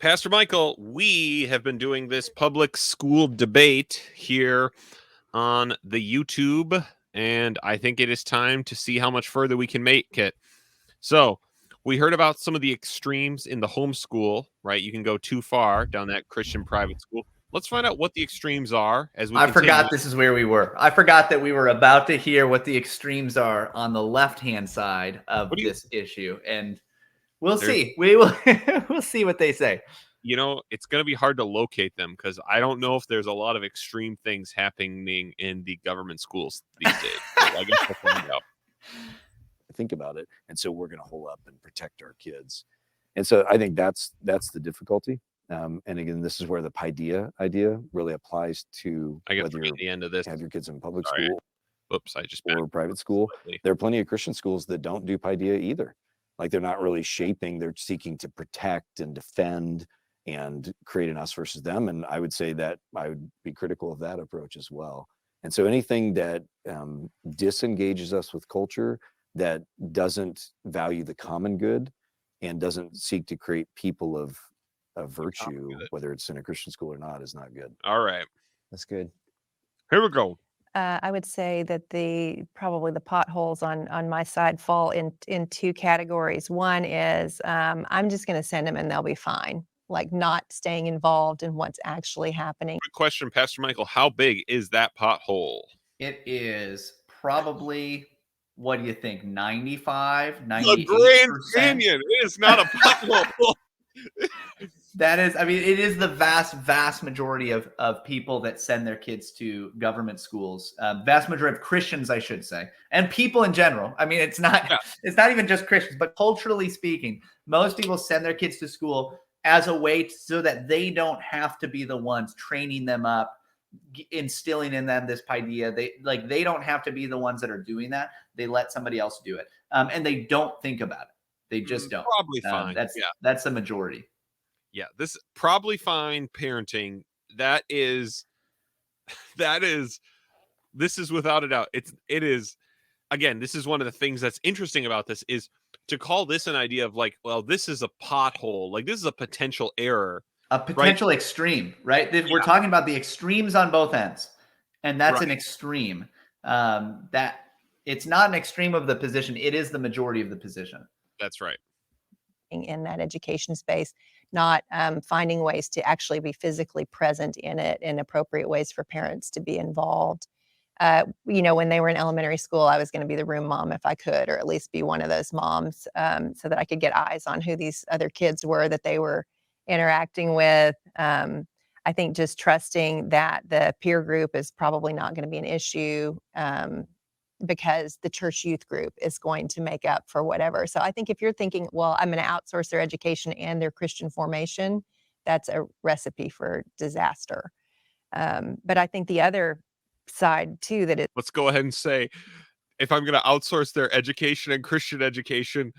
Pastor Michael, we have been doing this public school debate here on the YouTube, and I think it is time to see how much further we can make it. So, we heard about some of the extremes in the homeschool, right? You can go too far down that Christian private school. Let's find out what the extremes are as we I continue. forgot this is where we were. I forgot that we were about to hear what the extremes are on the left-hand side of this issue, and we'll see. We will we'll see what they say. You know, it's going to be hard to locate them because I don't know if there's a lot of extreme things happening in the government schools these days. So I guess we'll find out. Think about it, and so we're going to hold up and protect our kids, and so I think that's the difficulty. And again, this is where the paideia idea really applies to whether you the end of this have your kids in public school. Oops, I just or private school. Slightly. There are plenty of Christian schools that don't do paideia either. Like they're not really shaping; they're seeking to protect and defend and create an us versus them. And I would say that I would be critical of that approach as well. And so anything that disengages us with culture, that doesn't value the common good and doesn't seek to create people of virtue, whether it's in a Christian school or not, is not good. All right. That's good. Here we go. I would say that probably the potholes on my side fall in two categories. One is I'm just going to send them and they'll be fine, like not staying involved in what's actually happening. Good question, Pastor Michael. How big is that pothole? It is probably, what do you think, 95, 98%? The Grand Canyon. It is not a pothole. That is, I mean, it is the vast majority of people that send their kids to government schools. Vast majority of Christians, I should say, and people in general. I mean, it's not even just Christians, but culturally speaking, most people send their kids to school as a way so that they don't have to be the ones training them up, instilling in them this idea. They don't have to be the ones that are doing that. They let somebody else do it, and they don't think about it. They just don't. Probably fine. That's the majority. Yeah, this probably fine parenting. This is without a doubt. It is, again, this is one of the things that's interesting about this is to call this an idea of like, well, this is a pothole. Like this is a potential error. A potential extreme, right? We're talking about the extremes on both ends. And that's an extreme. That it's not an extreme of the position. It is the majority of the position. That's right. In that education space, not finding ways to actually be physically present in it in appropriate ways for parents to be involved. When they were in elementary school, I was going to be the room mom if I could, or at least be one of those moms so that I could get eyes on who these other kids were that they were interacting with. I think just trusting that the peer group is probably not going to be an issue because the church youth group is going to make up for whatever. So I think if you're thinking, well, I'm going to outsource their education and their Christian formation, that's a recipe for disaster. But I think the other side too, let's go ahead and say, if I'm going to outsource their education and Christian education,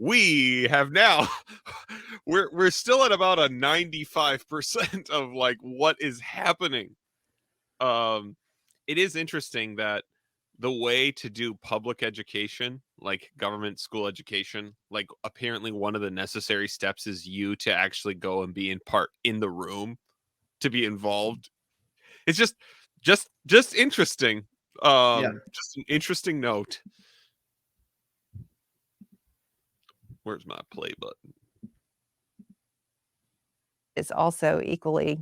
we have now, we're still at about a 95% of like what is happening. It is interesting that the way to do public education, like government school education, like apparently one of the necessary steps is you to actually go and be in the room to be involved. It's just interesting. Just an interesting note. Where's my play button? It's also equally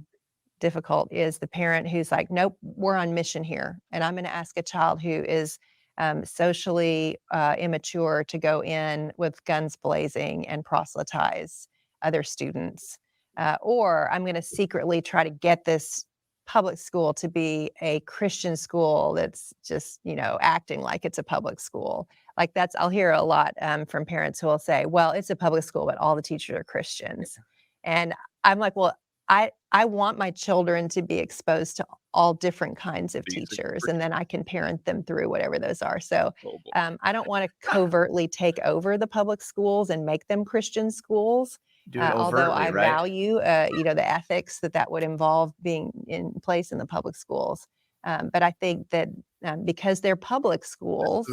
difficult is the parent who's like, nope, we're on mission here. And I'm going to ask a child who is socially immature to go in with guns blazing and proselytize other students. Or I'm going to secretly try to get this public school to be a Christian school that's just, acting like it's a public school. Like I'll hear a lot from parents who will say, well, it's a public school, but all the teachers are Christians. And I'm like, well, I want my children to be exposed to all different kinds of teachers, and then I can parent them through whatever those are. So I don't want to covertly take over the public schools and make them Christian schools. Although I value, the ethics that would involve being in place in the public schools. But I think that because they're public schools,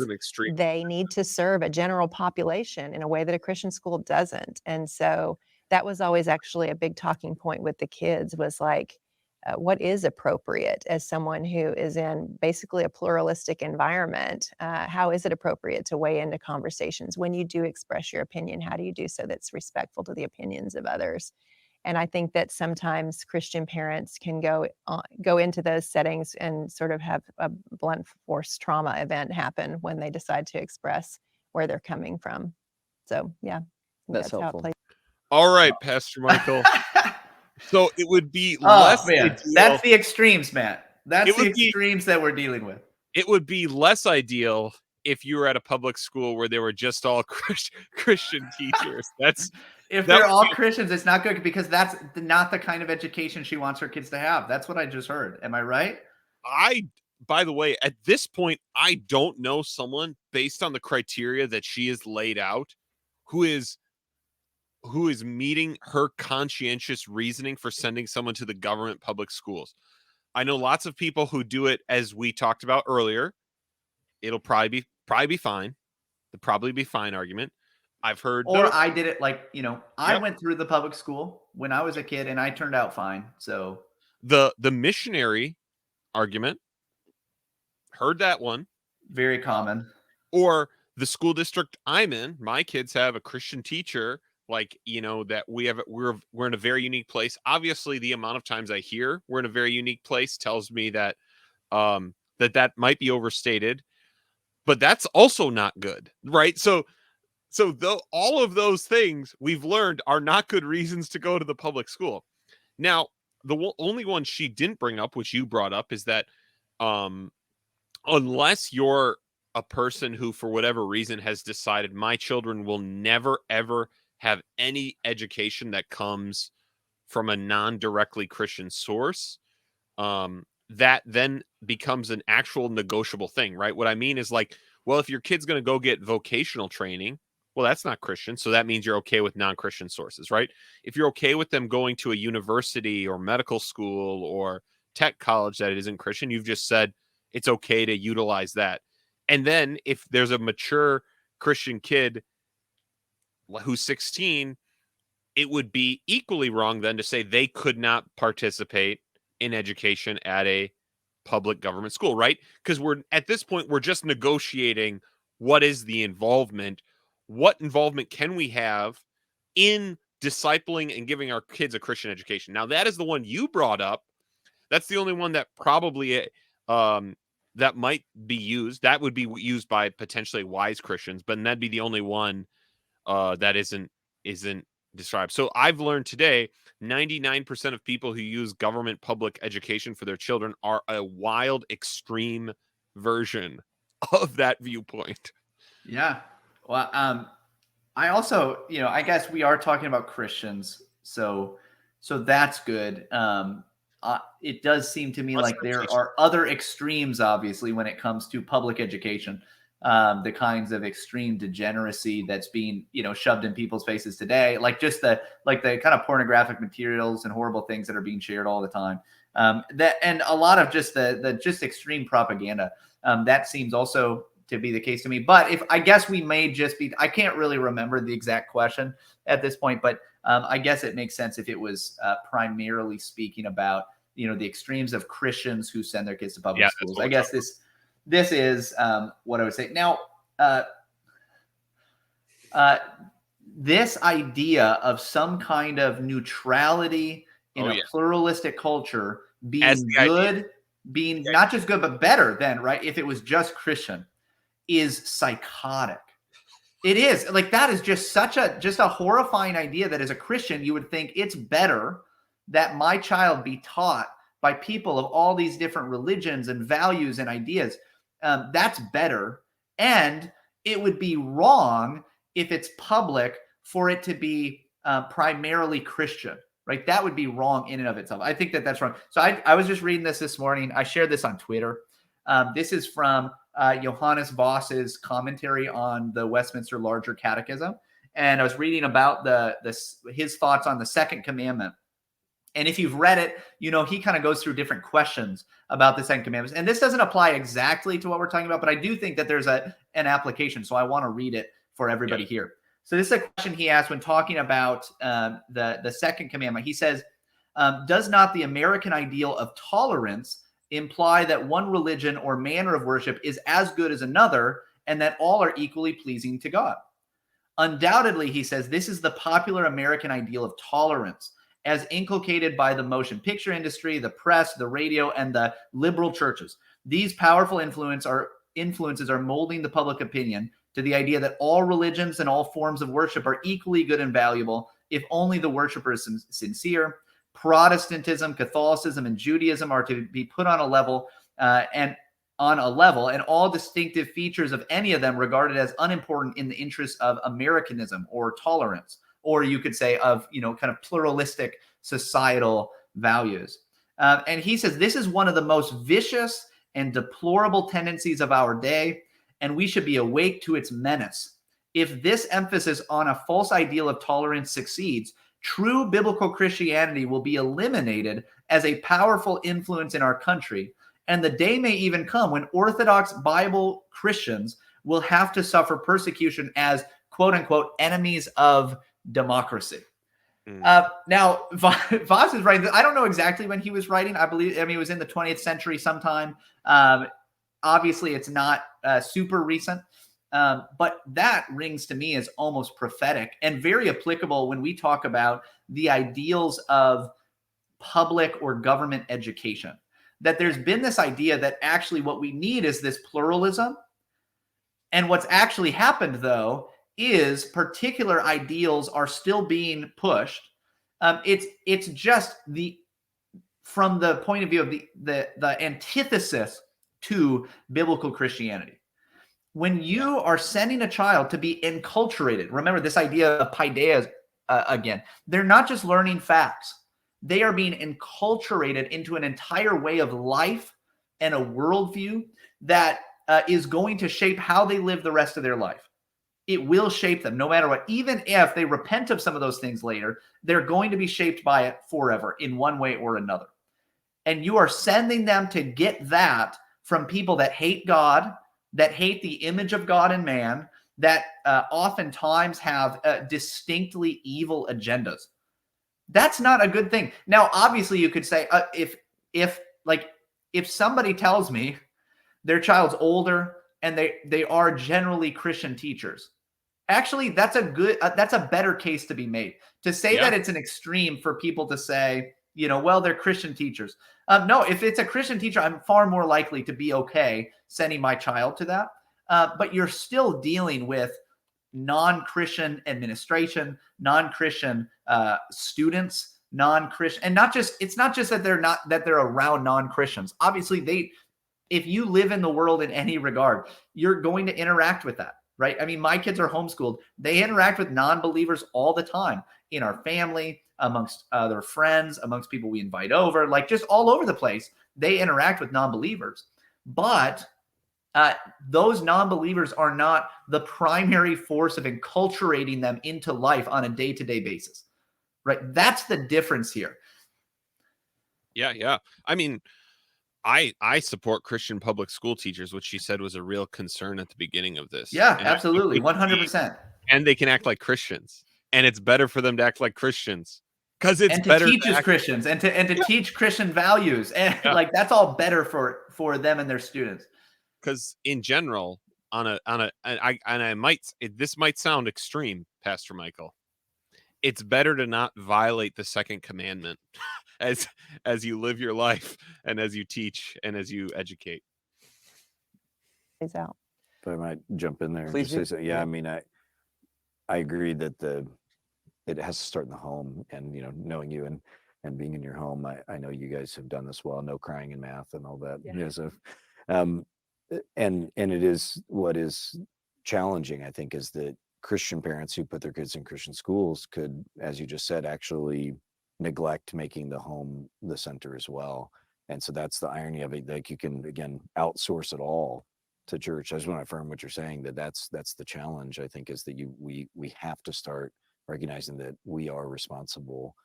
they need to serve a general population in a way that a Christian school doesn't. And so that was always actually a big talking point with the kids, was like, what is appropriate as someone who is in basically a pluralistic environment? How is it appropriate to weigh into conversations when you do express your opinion? How do you do so that's respectful to the opinions of others? And I think that sometimes Christian parents can go into those settings and sort of have a blunt force trauma event happen when they decide to express where they're coming from. So yeah, I think That's how it helpful. plays. All right, Pastor Michael. So it would be Oh less man, ideal. that's the extremes, Matt. That's It the would be- extremes that we're dealing with. It would be less ideal if you were at a public school where they were just all Christian teachers. If that they're would all be- Christians, it's not good because that's not the kind of education she wants her kids to have. That's what I just heard. Am I right? By the way, at this point, I don't know someone based on the criteria that she has laid out who is meeting her conscientious reasoning for sending someone to the government public schools. I know lots of people who do it, as we talked about earlier. It'll probably be fine. The probably be fine argument. I've heard Or I did it like, I Yep. went through the public school when I was a kid and I turned out fine. So the missionary argument. Heard that one. very common. Or the school district I'm in, my kids have a Christian teacher, that we're in a very unique place. Obviously, the amount of times I hear we're in a very unique place tells me that that might be overstated, but that's also not good, right? So though all of those things we've learned are not good reasons to go to the public school. Now, the only one she didn't bring up, which you brought up, is that unless you're a person who, for whatever reason, has decided my children will never, ever have any education that comes from a non-directly Christian source, that then becomes an actual negotiable thing, right? What I mean is well, if your kid's going to go get vocational training, well, that's not Christian. So that means you're okay with non-Christian sources, right? If you're okay with them going to a university or medical school or tech college that isn't Christian, you've just said it's okay to utilize that. And then if there's a mature Christian kid who's 16, it would be equally wrong then to say they could not participate in education at a public government school, right? Because at this point, we're just negotiating what is the involvement. What involvement can we have in discipling and giving our kids a Christian education? Now, that is the one you brought up. That's the only one that probably that might be used. That would be used by potentially wise Christians, but that'd be the only one that isn't described. So I've learned today 99% of people who use government public education for their children are a wild, extreme version of that viewpoint. Yeah. Well, I also, I guess we are talking about Christians. So that's good. It does seem to me like there are other extremes, obviously, when it comes to public education. The kinds of extreme degeneracy that's being, shoved in people's faces today, like just the kind of pornographic materials and horrible things that are being shared all the time. And a lot of just the just extreme propaganda. That seems also to be the case to me. But I guess we may just be, I can't really remember the exact question at this point, but I guess it makes sense if it was primarily speaking about, the extremes of Christians who send their kids to public schools. I guess this is what I would say. Now, this idea of some kind of neutrality in a pluralistic culture being good, being not just good, but better than, right, if it was just Christian, is psychotic. It is. That is just a horrifying idea that as a Christian, you would think it's better that my child be taught by people of all these different religions and values and ideas. That's better. And it would be wrong if it's public for it to be primarily Christian, right? That would be wrong in and of itself. I think that's wrong. So I was just reading this morning. I shared this on Twitter. This is from Johannes Voss's commentary on the Westminster Larger Catechism. And I was reading about his thoughts on the second commandment. And if you've read it, he kind of goes through different questions about the second commandment. And this doesn't apply exactly to what we're talking about, but I do think that there's an application. So I want to read it for everybody here. So this is a question he asked when talking about the second commandment. He says, does not the American ideal of tolerance imply that one religion or manner of worship is as good as another and that all are equally pleasing to God? Undoubtedly, he says, this is the popular American ideal of tolerance as inculcated by the motion picture industry, the press, the radio, and the liberal churches. These powerful influences are molding the public opinion to the idea that all religions and all forms of worship are equally good and valuable if only the worshiper is sincere. Protestantism, Catholicism, and Judaism are to be put on a level, and all distinctive features of any of them regarded as unimportant in the interest of Americanism or tolerance, or you could say of, kind of pluralistic societal values. And he says this is one of the most vicious and deplorable tendencies of our day, and we should be awake to its menace. If this emphasis on a false ideal of tolerance succeeds, true biblical Christianity will be eliminated as a powerful influence in our country, and the day may even come when Orthodox Bible Christians will have to suffer persecution as quote unquote enemies of democracy. Now, Voss is writing. I don't know exactly when he was writing. I mean, it was in the 20th century sometime. Obviously, it's not super recent, but that rings to me as almost prophetic and very applicable when we talk about the ideals of public or government education. That there's been this idea that actually what we need is this pluralism. And what's actually happened, though, is particular ideals are still being pushed. It's just from the point of view of the antithesis to biblical Christianity. When you are sending a child to be enculturated, remember this idea of paideia again, they're not just learning facts. They are being enculturated into an entire way of life and a worldview that is going to shape how they live the rest of their life. It will shape them no matter what. Even if they repent of some of those things later, they're going to be shaped by it forever in one way or another. And you are sending them to get that from people that hate God, that hate the image of God and man, that oftentimes have distinctly evil agendas. That's not a good thing. Now, obviously, you could say if somebody tells me their child's older and they are generally Christian teachers, actually, that's a better case to be made. To say that it's an extreme for people to say, well, they're Christian teachers. No, if it's a Christian teacher, I'm far more likely to be okay sending my child to that. But you're still dealing with non-Christian administration, non-Christian students, non-Christian, and it's not just that they're around non-Christians. Obviously, if you live in the world in any regard, you're going to interact with that, right? I mean, my kids are homeschooled. They interact with non-believers all the time in our family, amongst their friends, amongst people we invite over, like just all over the place. They interact with non-believers, but those non-believers are not the primary force of enculturating them into life on a day-to-day basis, right? That's the difference here. Yeah. I mean, I support Christian public school teachers, which she said was a real concern at the beginning of this. Yeah, absolutely. 100%. And they can act like Christians, and it's better for them to act like Christians because it's better to teach as Christians and to teach Christian values. And like, that's all better for them and their students. Because in general, this might sound extreme, Pastor Michael. It's better to not violate the second commandment as you live your life and as you teach and as you educate. Is out. If I might jump in there and Please just say do. so. Yeah, I mean, I agree that it has to start in the home, and knowing you and being in your home, I know you guys have done this well. No crying in math and all that. Yeah. So, and it is what is challenging, I think, is that Christian parents who put their kids in Christian schools could, as you just said, actually neglect making the home the center as well. And so that's the irony of it. Like, you can, again, outsource it all to church. I just want to affirm what you're saying, that's the challenge, I think, is that we have to start recognizing that we are responsible.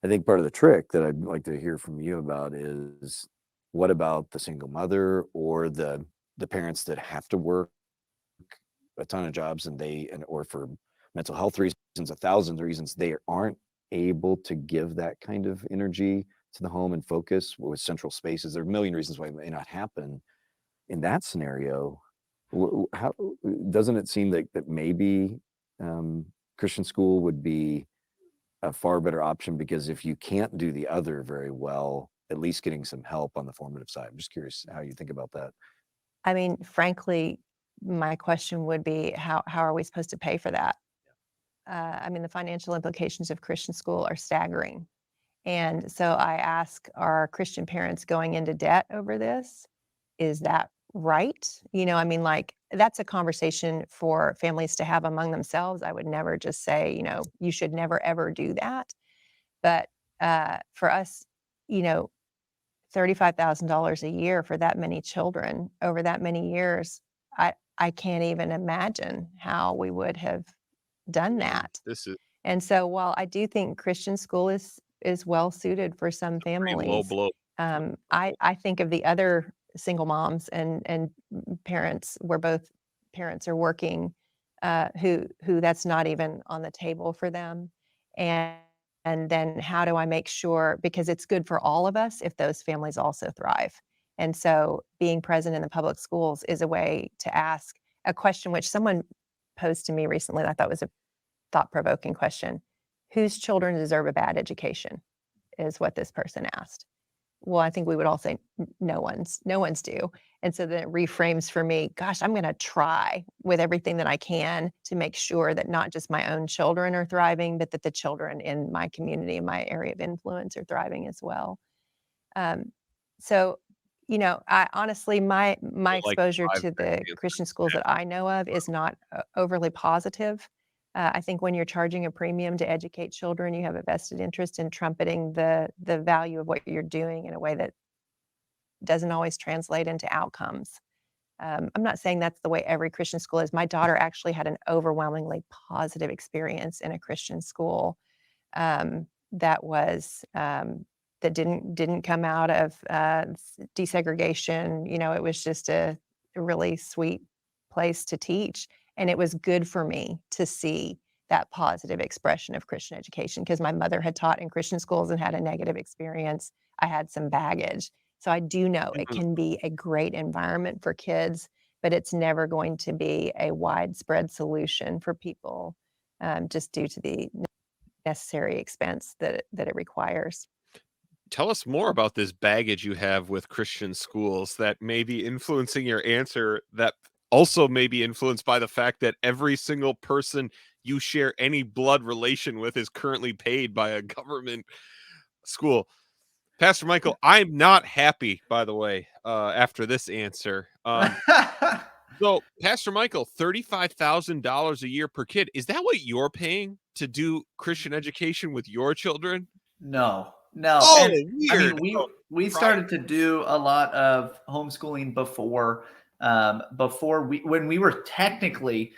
I think part of the trick that I'd like to hear from you about is, what about the single mother or the parents that have to work a ton of jobs or for mental health reasons, 1,000 reasons, they aren't able to give that kind of energy to the home and focus with central spaces. There are a million reasons why it may not happen. In that scenario, how doesn't it seem that maybe Christian school would be a far better option? Because if you can't do the other very well, at least getting some help on the formative side. I'm just curious how you think about that. I mean, frankly, my question would be, how are we supposed to pay for that? I mean, the financial implications of Christian school are staggering. And so I ask, are Christian parents going into debt over this? Is that right? I mean, like, that's a conversation for families to have among themselves. I would never just say, you should never, ever do that. But for us, $35,000 a year for that many children over that many years, I can't even imagine how we would have done that. This is And so while I do think Christian school is well suited for some pretty low families, blow. I think of the other single moms and parents where both parents are working, who that's not even on the table for them. And then how do I make sure, because it's good for all of us if those families also thrive. And so being present in the public schools is a way to ask a question which someone posed to me recently that I thought was a thought-provoking question. Whose children deserve a bad education, is what this person asked. Well, I think we would all say no one's do. And so then it reframes for me, gosh, I'm going to try with everything that I can to make sure that not just my own children are thriving, but that the children in my community, in my area of influence, are thriving as well. So, I honestly, my Like exposure 5 to the seconds. Christian schools that I know of is not overly positive. I think when you're charging a premium to educate children, you have a vested interest in trumpeting the value of what you're doing in a way that doesn't always translate into outcomes. I'm not saying that's the way every Christian school is. My daughter actually had an overwhelmingly positive experience in a Christian school, that was that didn't come out of desegregation. It was just a really sweet place to teach, and it was good for me to see that positive expression of Christian education, because my mother had taught in Christian schools and had a negative experience. I had some baggage. So I do know it can be a great environment for kids, but it's never going to be a widespread solution for people, just due to the necessary expense that it requires. Tell us more about this baggage you have with Christian schools that may be influencing your answer, that also may be influenced by the fact that every single person you share any blood relation with is currently paid by a government school. Pastor Michael, I'm not happy, by the way, after this answer. So, Pastor Michael, $35,000 a year per kid. Is that what you're paying to do Christian education with your children? No. Oh, And I weird. mean, we started to do a lot of homeschooling before when we were technically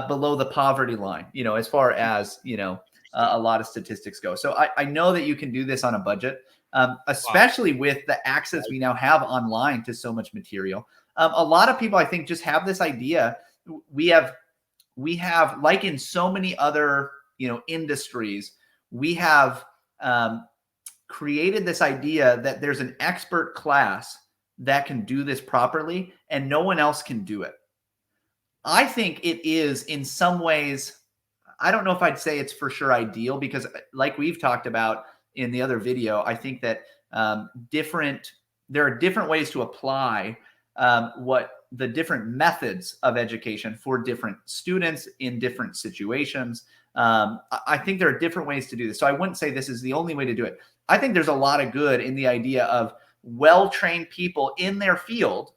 below the poverty line, as far as, a lot of statistics go. So I know that you can do this on a budget, especially with the access we now have online to so much material. A lot of people, I think, just have this idea. We have, like in so many other, industries, we have created this idea that there's an expert class that can do this properly and no one else can do it. I think it is in some ways, I don't know if I'd say it's for sure ideal, because like we've talked about in the other video, I think that there are different ways to apply what the different methods of education for different students in different situations. I think there are different ways to do this. So I wouldn't say this is the only way to do it. I think there's a lot of good in the idea of well-trained people in their field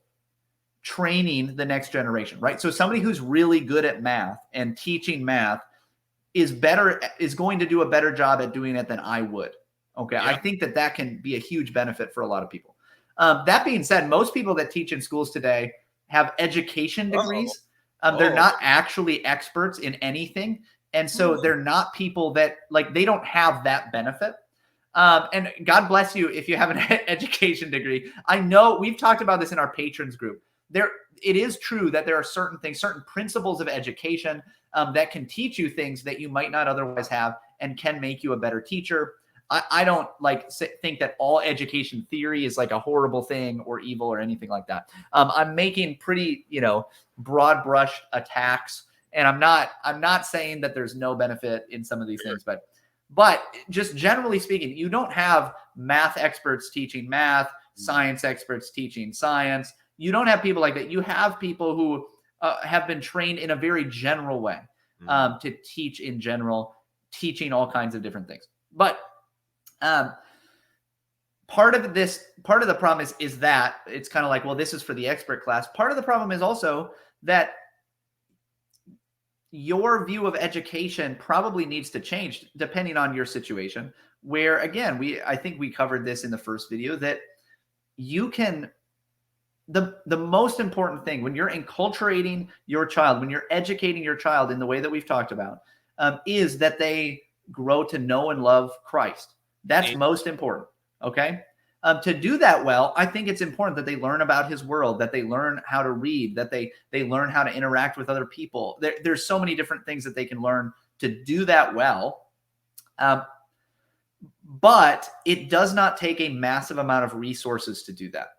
training the next generation, right? So somebody who's really good at math and teaching math is going to do a better job at doing it than I would. Okay. Yeah. I think that can be a huge benefit for a lot of people. That being said, most people that teach in schools today have education degrees. They're not actually experts in anything. And so they're not people that, like, they don't have that benefit. And God bless you if you have an education degree. I know we've talked about this in our patrons group. It is true that there are certain things, certain principles of education that can teach you things that you might not otherwise have and can make you a better teacher. I don't think that all education theory is like a horrible thing or evil or anything like that. I'm making pretty, broad brush attacks, and I'm not saying that there's no benefit in some of these things, but just generally speaking, you don't have math experts teaching math, science experts teaching science. You don't have people like that. You have people who have been trained in a very general way to teach in general, teaching all kinds of different things. But part of the problem is that it's kind of like, well, this is for the expert class. Part of the problem is also that your view of education probably needs to change depending on your situation, where again, I think we covered this in the first video, that you can, the most important thing when you're enculturating your child, when you're educating your child in the way that we've talked about, is that they grow to know and love Christ. That's most important. Okay. To do that well, I think it's important that they learn about his world, that they learn how to read, that they learn how to interact with other people. There's so many different things that they can learn to do that well. But it does not take a massive amount of resources to do that.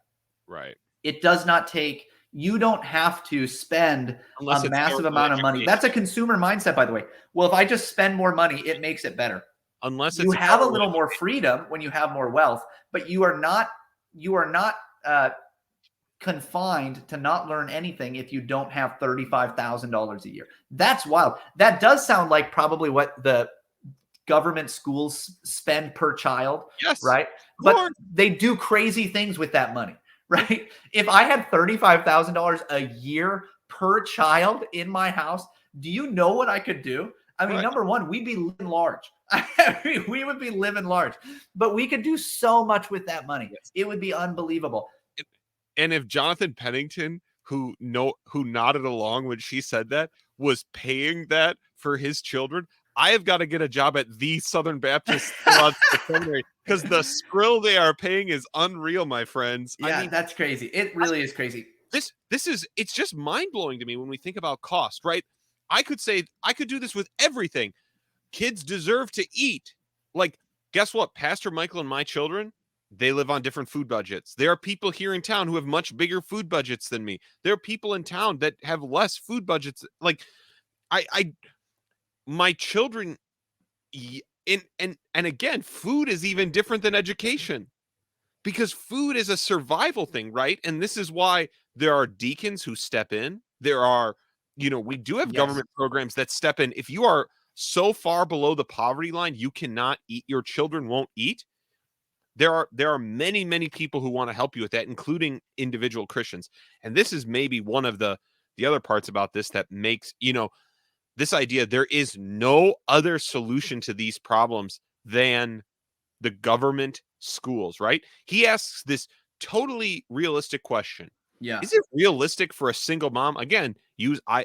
Right. It does not take, you don't have to spend a massive amount of money. That's a consumer mindset, by the way. Well, if I just spend more money, it makes it better. Unless you have a little more freedom when you have more wealth, but you are not confined to not learn anything if you don't have $35,000 a year. That's wild. That does sound like probably what the government schools spend per child. Yes. Right. But they do crazy things with that money. Right. If I had $35,000 a year per child in my house, do you know what I could do? I mean, number one, we'd be living large. We would be living large, but we could do so much with that money. Yes. It would be unbelievable. And if Jonathan Pennington, who nodded along when she said that, was paying that for his children, I have got to get a job at the Southern Baptist Seminary, because the skrill they are paying is unreal, my friends. Yeah, I mean, that's crazy. It really is crazy. It's just mind blowing to me when we think about cost, right? I could say I could do this with everything. Kids deserve to eat. Like, guess what? Pastor Michael and my children, they live on different food budgets. There are people here in town who have much bigger food budgets than me. There are people in town that have less food budgets. Like, my children, and again, food is even different than education, because food is a survival thing, right? And this is why there are deacons who step in. There are, we do have government programs that step in. If you are so far below the poverty line, you cannot eat, your children won't eat. There are many, many people who want to help you with that, including individual Christians. And this is maybe one of the other parts about this that makes, this idea, there is no other solution to these problems than the government schools, right? He asks this totally realistic question. Yeah. Is it realistic for a single mom? Again,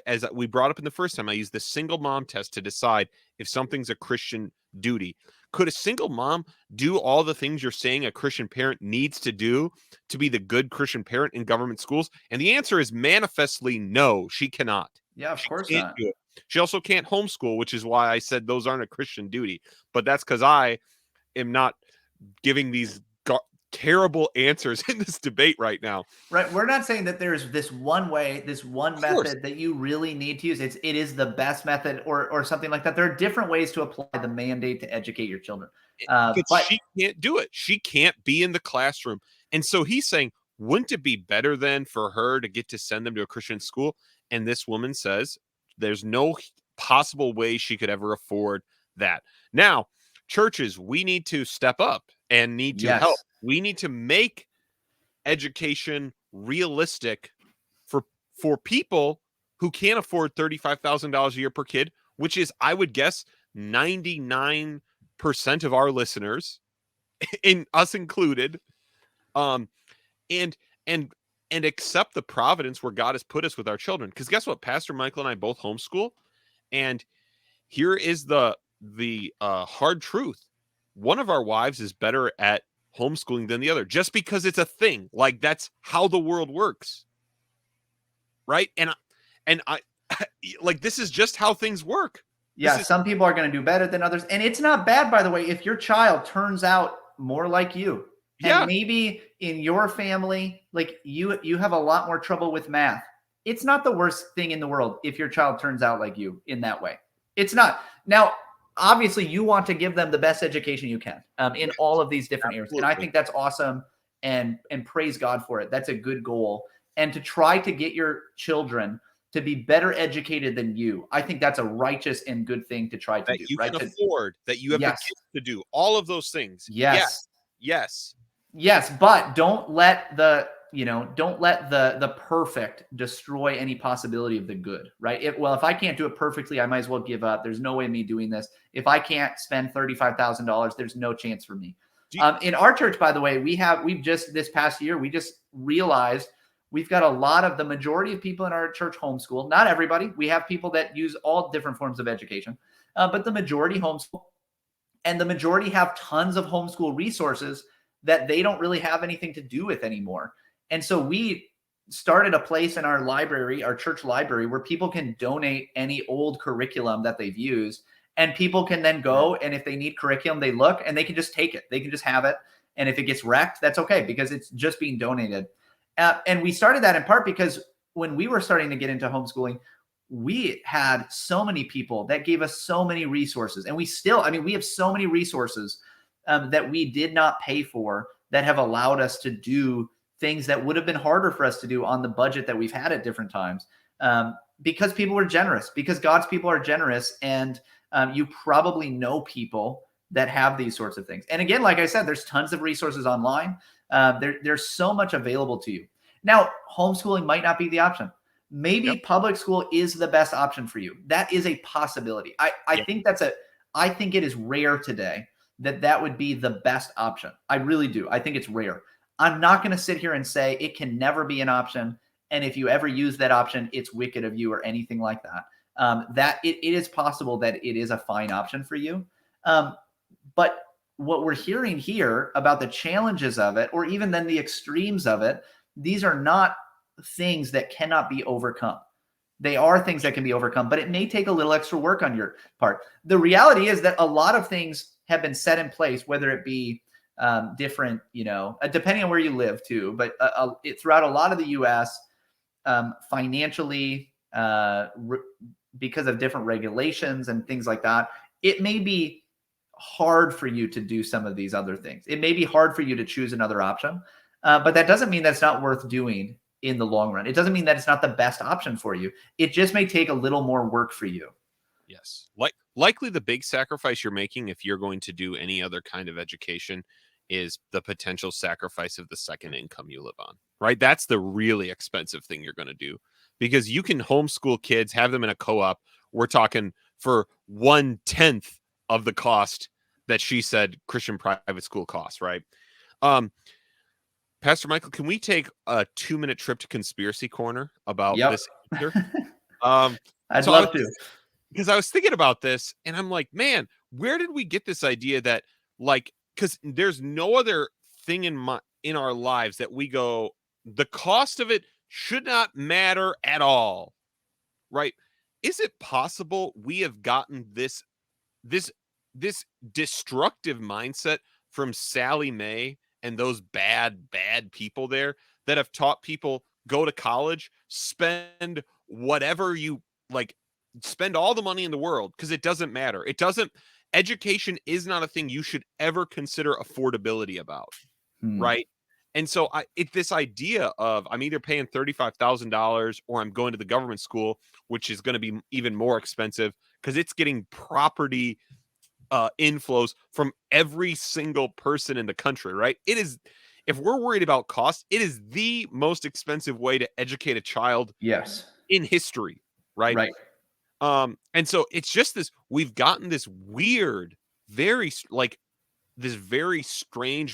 as we brought up in the first time, I used the single mom test to decide if something's a Christian duty. Could a single mom do all the things you're saying a Christian parent needs to do to be the good Christian parent in government schools? And the answer is manifestly no, she cannot. Yeah, of course Can't not. do it. She also can't homeschool, which is why I said those aren't a Christian duty. But that's because I am not giving these terrible answers in this debate right now. Right. We're not saying that there's this one way, this one method that you really need to use. It is the best method or something like that. There are different ways to apply the mandate to educate your children. But she can't do it. She can't be in the classroom. And so he's saying, wouldn't it be better then for her to get to send them to a Christian school? And this woman says there's no possible way she could ever afford that. Now, churches, we need to step up and need to help. We need to make education realistic for people who can't afford $35,000 a year per kid, which is, I would guess, 99% of our listeners, in us included, and accept the providence where God has put us with our children. Because guess what? Pastor Michael and I both homeschool, and here is the hard truth. One of our wives is better at homeschooling than the other, just because it's a thing. Like, that's how the world works, right? And like this is just how things work. Yeah, This is some people are going to do better than others. And it's not bad, by the way, if your child turns out more like you. yeah. And maybe in your family, like you have a lot more trouble with math. It's not the worst thing in the world if your child turns out like you in that way. It's not. Now, obviously, you want to give them the best education you can in all of these different areas. And I think that's awesome, and praise God for it. That's a good goal. And to try to get your children to be better educated than you, I think that's a righteous and good thing to try to that do. you right? can afford, that you have the Yes. kids to do all of those things. Yes. Yes. Yes, but don't let the the perfect destroy any possibility of the good, right? If I can't do it perfectly, I might as well give up. There's no way me doing this. If I can't spend $35,000, there's no chance for me. In our church, by the way, we've just this past year, we just realized we've got a lot of the majority of people in our church homeschool. Not everybody. We have people that use all different forms of education, but the majority homeschool, and the majority have tons of homeschool resources that they don't really have anything to do with anymore. And so we started a place in our library, our church library, where people can donate any old curriculum that they've used. And people can then go, and if they need curriculum, they look and they can just take it. They can just have it. And if it gets wrecked, that's okay, because it's just being donated. And we started that in part because when we were starting to get into homeschooling, we had so many people that gave us so many resources. And we still, we have so many resources that we did not pay for, that have allowed us to do things that would have been harder for us to do on the budget that we've had at different times, because people were generous, because God's people are generous. And you probably know people that have these sorts of things. And again, like I said, there's tons of resources online. There's so much available to you. Now, homeschooling might not be the option. Maybe public school is the best option for you. That is a possibility. I think I think it is rare today that would be the best option. I really do. I think it's rare. I'm not going to sit here and say it can never be an option, and if you ever use that option, it's wicked of you or anything like that. That it is possible that it is a fine option for you. But what we're hearing here about the challenges of it, or even then the extremes of it, these are not things that cannot be overcome. They are things that can be overcome, but it may take a little extra work on your part. The reality is that a lot of things have been set in place, whether it be different, depending on where you live too, but throughout a lot of the U.S., financially, because of different regulations and things like that, it may be hard for you to do some of these other things. It may be hard for you to choose another option, but that doesn't mean that's not worth doing in the long run. It doesn't mean that it's not the best option for you. It just may take a little more work for you. Yes. Likely the big sacrifice you're making, if you're going to do any other kind of education, is the potential sacrifice of the second income you live on, right? That's the really expensive thing you're going to do, because you can homeschool kids, have them in a co-op. We're talking for 1/10 of the cost that she said Christian private school costs, right? Pastor Michael, can we take a 2-minute trip to Conspiracy Corner about this answer? I'd love to. Because I was thinking about this, and I'm like, man, where did we get this idea that, like, because there's no other thing in our lives that we go, the cost of it should not matter at all, right? Is it possible we have gotten this destructive mindset from Sally Mae and those bad people there, that have taught people, go to college, spend whatever you like, spend all the money in the world, because it doesn't matter. Education is not a thing you should ever consider affordability about, right? And so this idea of, I'm either paying $35,000 or I'm going to the government school, which is going to be even more expensive because it's getting property inflows from every single person in the country, right? It is, if we're worried about cost, it is the most expensive way to educate a child in history, right? And so it's just this, we've gotten this weird, very strange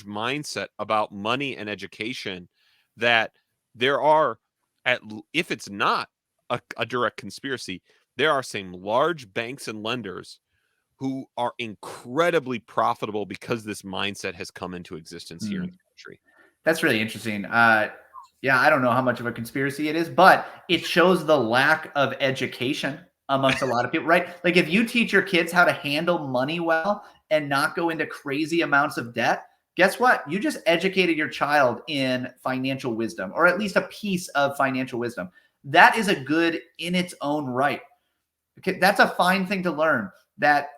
mindset about money and education, that there are, if it's not a direct conspiracy, there are some large banks and lenders who are incredibly profitable because this mindset has come into existence here in the country. That's really interesting. Yeah, I don't know how much of a conspiracy it is, but it shows the lack of education amongst a lot of people, right? Like if you teach your kids how to handle money well and not go into crazy amounts of debt, guess what? You just educated your child in financial wisdom, or at least a piece of financial wisdom. That is a good in its own right. Okay, that's a fine thing to learn that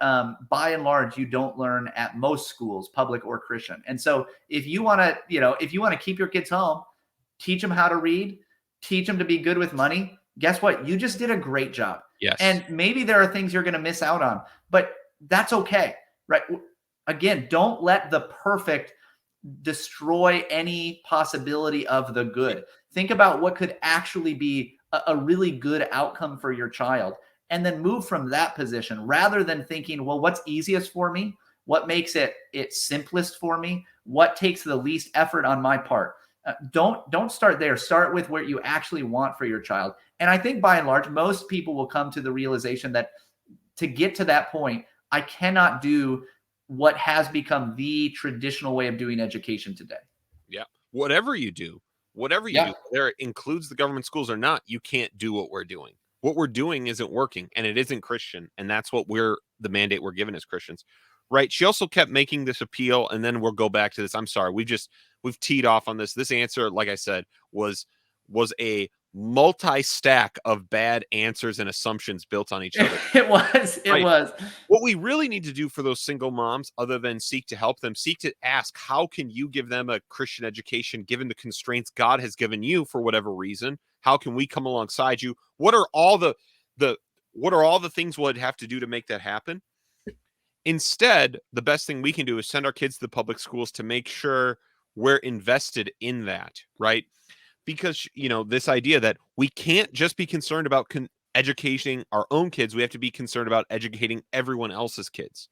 by and large you don't learn at most schools, public or Christian. And so if you want to, if you want to keep your kids home, teach them how to read, teach them to be good with money. Guess what? You just did a great job. Yes. And maybe there are things you're going to miss out on, but that's okay, right? Again, don't let the perfect destroy any possibility of the good. Think about what could actually be a really good outcome for your child, and then move from that position rather than thinking, well, what's easiest for me? What makes it simplest for me? What takes the least effort on my part? Don't start there. Start with what you actually want for your child. And I think by and large, most people will come to the realization that to get to that point, I cannot do what has become the traditional way of doing education today. Yeah. Whatever you do, whether it includes the government schools or not, you can't do what we're doing. What we're doing isn't working, and it isn't Christian. And that's what the mandate we're given as Christians. Right. She also kept making this appeal, and then we'll go back to this. I'm sorry. We've teed off on this. This answer, like I said, was a multi-stack of bad answers and assumptions built on each other. It was. What we really need to do for those single moms, other than seek to help them, seek to ask, how can you give them a Christian education given the constraints God has given you for whatever reason? How can we come alongside you? What are all the things we'd have to do to make that happen? Instead, the best thing we can do is send our kids to the public schools to make sure we're invested in that, right? Because, this idea that we can't just be concerned about educating our own kids, we have to be concerned about educating everyone else's kids.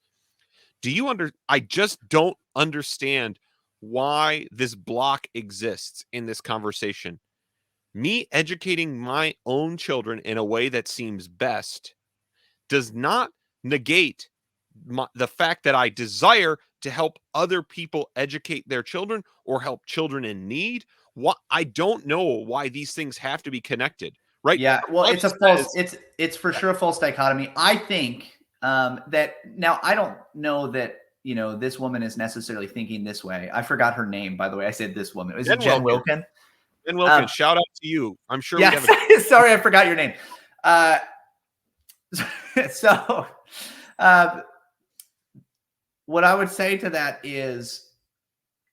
I just don't understand why this block exists in this conversation. Me educating my own children in a way that seems best does not negate the fact that I desire to help other people educate their children or help children in need. I don't know why these things have to be connected, right? Yeah, well, it's for sure a false dichotomy. I think that now I don't know that this woman is necessarily thinking this way. I forgot her name, by the way. I said this woman. Is it Jen Wilkin? Jen Wilkin, shout out to you. I'm sure. Yeah, sorry, I forgot your name. So what I would say to that is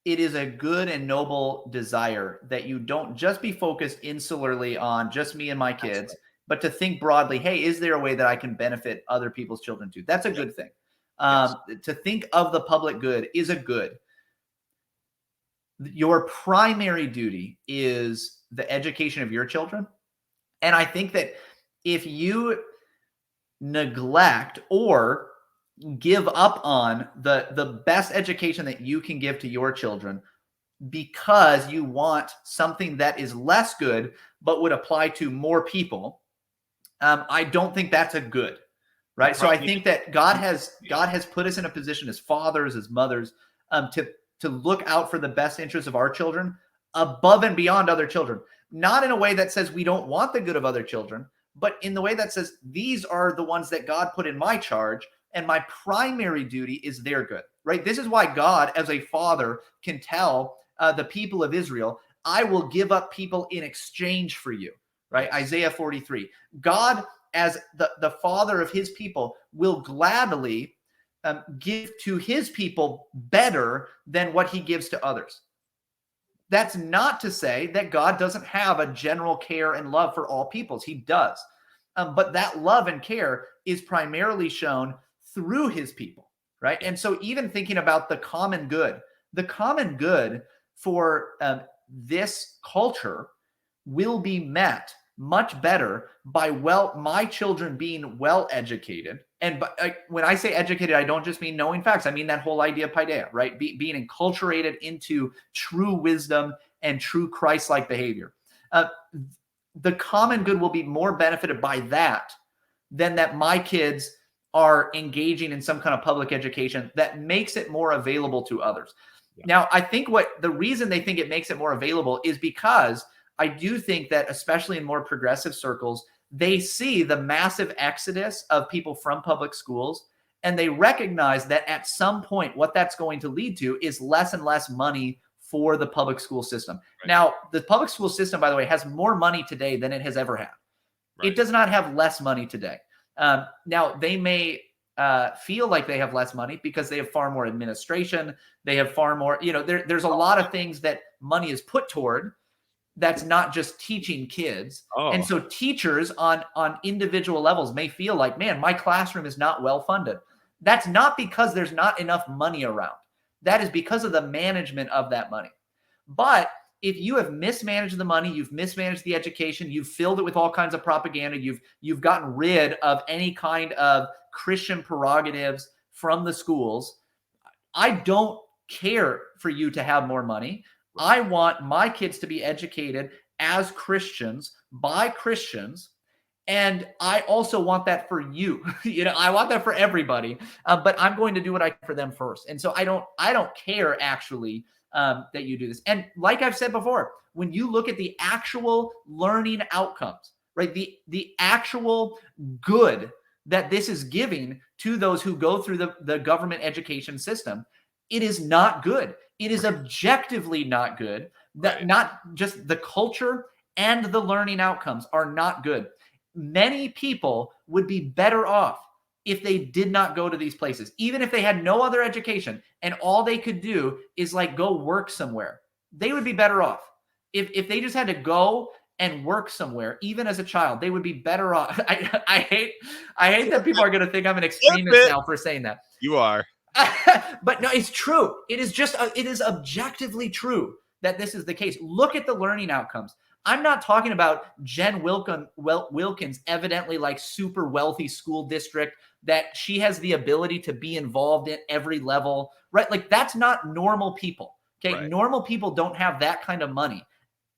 it is a good and noble desire that you don't just be focused insularly on just me and my kids, but to think broadly, hey, is there a way that I can benefit other people's children too? That's a good thing. To think of the public good is a good. Your primary duty is the education of your children. And I think that if you neglect or give up on the best education that you can give to your children because you want something that is less good but would apply to more people, I don't think that's a good, right? So I think that God has put us in a position as fathers, as mothers, to look out for the best interests of our children above and beyond other children, not in a way that says we don't want the good of other children, but in the way that says these are the ones that God put in my charge, and my primary duty is their good, right? This is why God, as a father, can tell the people of Israel, I will give up people in exchange for you, right? Isaiah 43. God, as the father of his people, will gladly give to his people better than what he gives to others. That's not to say that God doesn't have a general care and love for all peoples. He does. But that love and care is primarily shown through his people, right? And so even thinking about the common good for this culture will be met much better by my children being well educated. And when I say educated, I don't just mean knowing facts. I mean that whole idea of paideia, right? Being enculturated into true wisdom and true Christ-like behavior. The common good will be more benefited by that than that my kids are engaging in some kind of public education that makes it more available to others. Yeah. Now, I think the reason they think it makes it more available is because I do think that, especially in more progressive circles, they see the massive exodus of people from public schools, and they recognize that at some point, what that's going to lead to is less and less money for the public school system. Right. Now, the public school system, by the way, has more money today than it has ever had. Right. It does not have less money today. Now, they may feel like they have less money because they have far more administration. They have far more, there's a lot of things that money is put toward that's not just teaching kids. And so teachers on individual levels may feel like, man, my classroom is not well funded. That's not because there's not enough money around. That is because of the management of that money. But if you have mismanaged the money, you've mismanaged the education, you've filled it with all kinds of propaganda, you've gotten rid of any kind of Christian prerogatives from the schools, I don't care for you to have more money. I want my kids to be educated as Christians by Christians. And I also want that for you. I want that for everybody. But I'm going to do what I can for them first. And so I don't care actually that you do this. And like I've said before, when you look at the actual learning outcomes, right, the actual good that this is giving to those who go through the government education system, it is not good. It is objectively not good. That not just the culture and the learning outcomes are not good. Many people would be better off if they did not go to these places, even if they had no other education and all they could do is like go work somewhere. They would be better off. If they just had to go and work somewhere, even as a child, they would be better off. I hate that people are going to think I'm an extremist now for saying that. You are. But no, it's true. It is objectively true that this is the case. Look at the learning outcomes. I'm not talking about Jen Wilkins, evidently like super wealthy school district that she has the ability to be involved in every level, right? Like that's not normal people. Okay. Right. Normal people don't have that kind of money.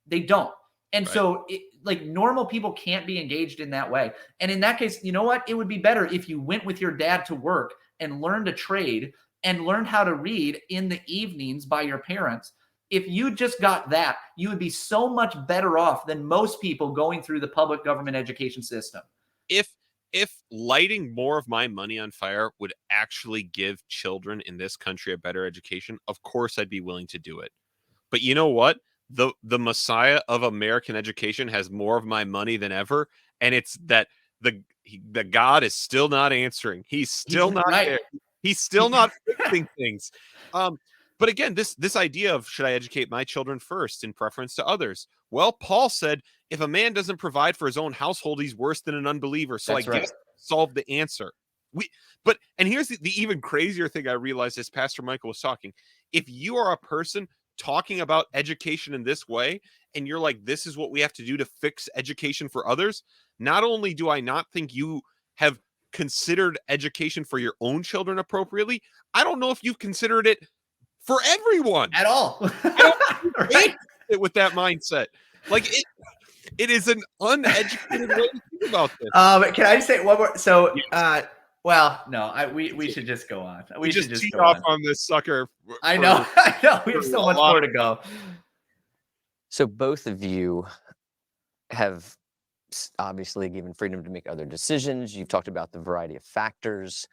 They don't. And so like normal people can't be engaged in that way. And in that case, you know what? It would be better if you went with your dad to work and learned a trade and learned how to read in the evenings by your parents. If you just got that, you would be so much better off than most people going through the public government education system. If lighting more of my money on fire would actually give children in this country a better education, of course I'd be willing to do it. But you know what? The Messiah of American education has more of my money than ever, and it's that the God is still not answering. He's still not there. He's still not fixing things. But again, this idea of should I educate my children first in preference to others? Well, Paul said, if a man doesn't provide for his own household, he's worse than an unbeliever. So That's I guess solve the answer. And here's the even crazier thing I realized as Pastor Michael was talking. If you are a person talking about education in this way, and you're like, this is what we have to do to fix education for others, not only do I not think you have considered education for your own children appropriately, I don't know if you've considered it for everyone at all. Right? With that mindset, like it is an uneducated way to think about this. Can I just say one more? So, well, no, we should just go on. We should just go off on this sucker. I know. We have so much more to go. So both of you have obviously given freedom to make other decisions. You've talked about the variety of factors.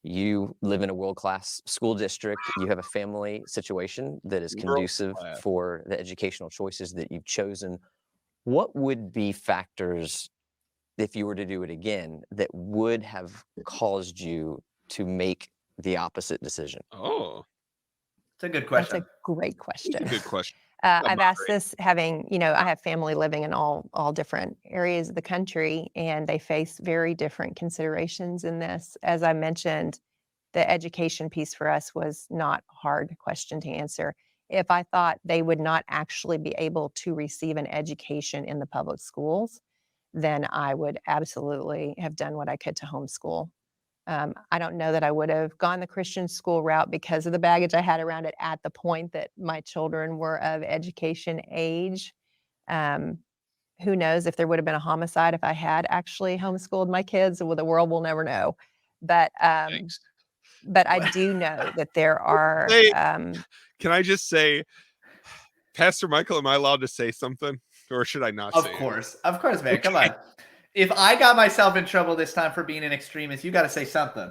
You live in a world-class school district. You have a family situation that is conducive for the educational choices that you've chosen. What would be factors, if you were to do it again, that would have caused you to make the opposite decision? Oh, it's a good question. That's a great question. It's a good question. I've asked this having, I have family living in all different areas of the country, and they face very different considerations in this. As I mentioned, the education piece for us was not a hard question to answer. If I thought they would not actually be able to receive an education in the public schools, then I would absolutely have done what I could to homeschool. I don't know that I would have gone the Christian school route because of the baggage I had around it at the point that my children were of education age. Who knows if there would have been a homicide if I had actually homeschooled my kids? Well, the world will never know. But I do know that there are. Can I just say, Pastor Michael, am I allowed to say something? or should I not Of say it? course, man. Come on. If I got myself in trouble this time for being an extremist, you got to say something.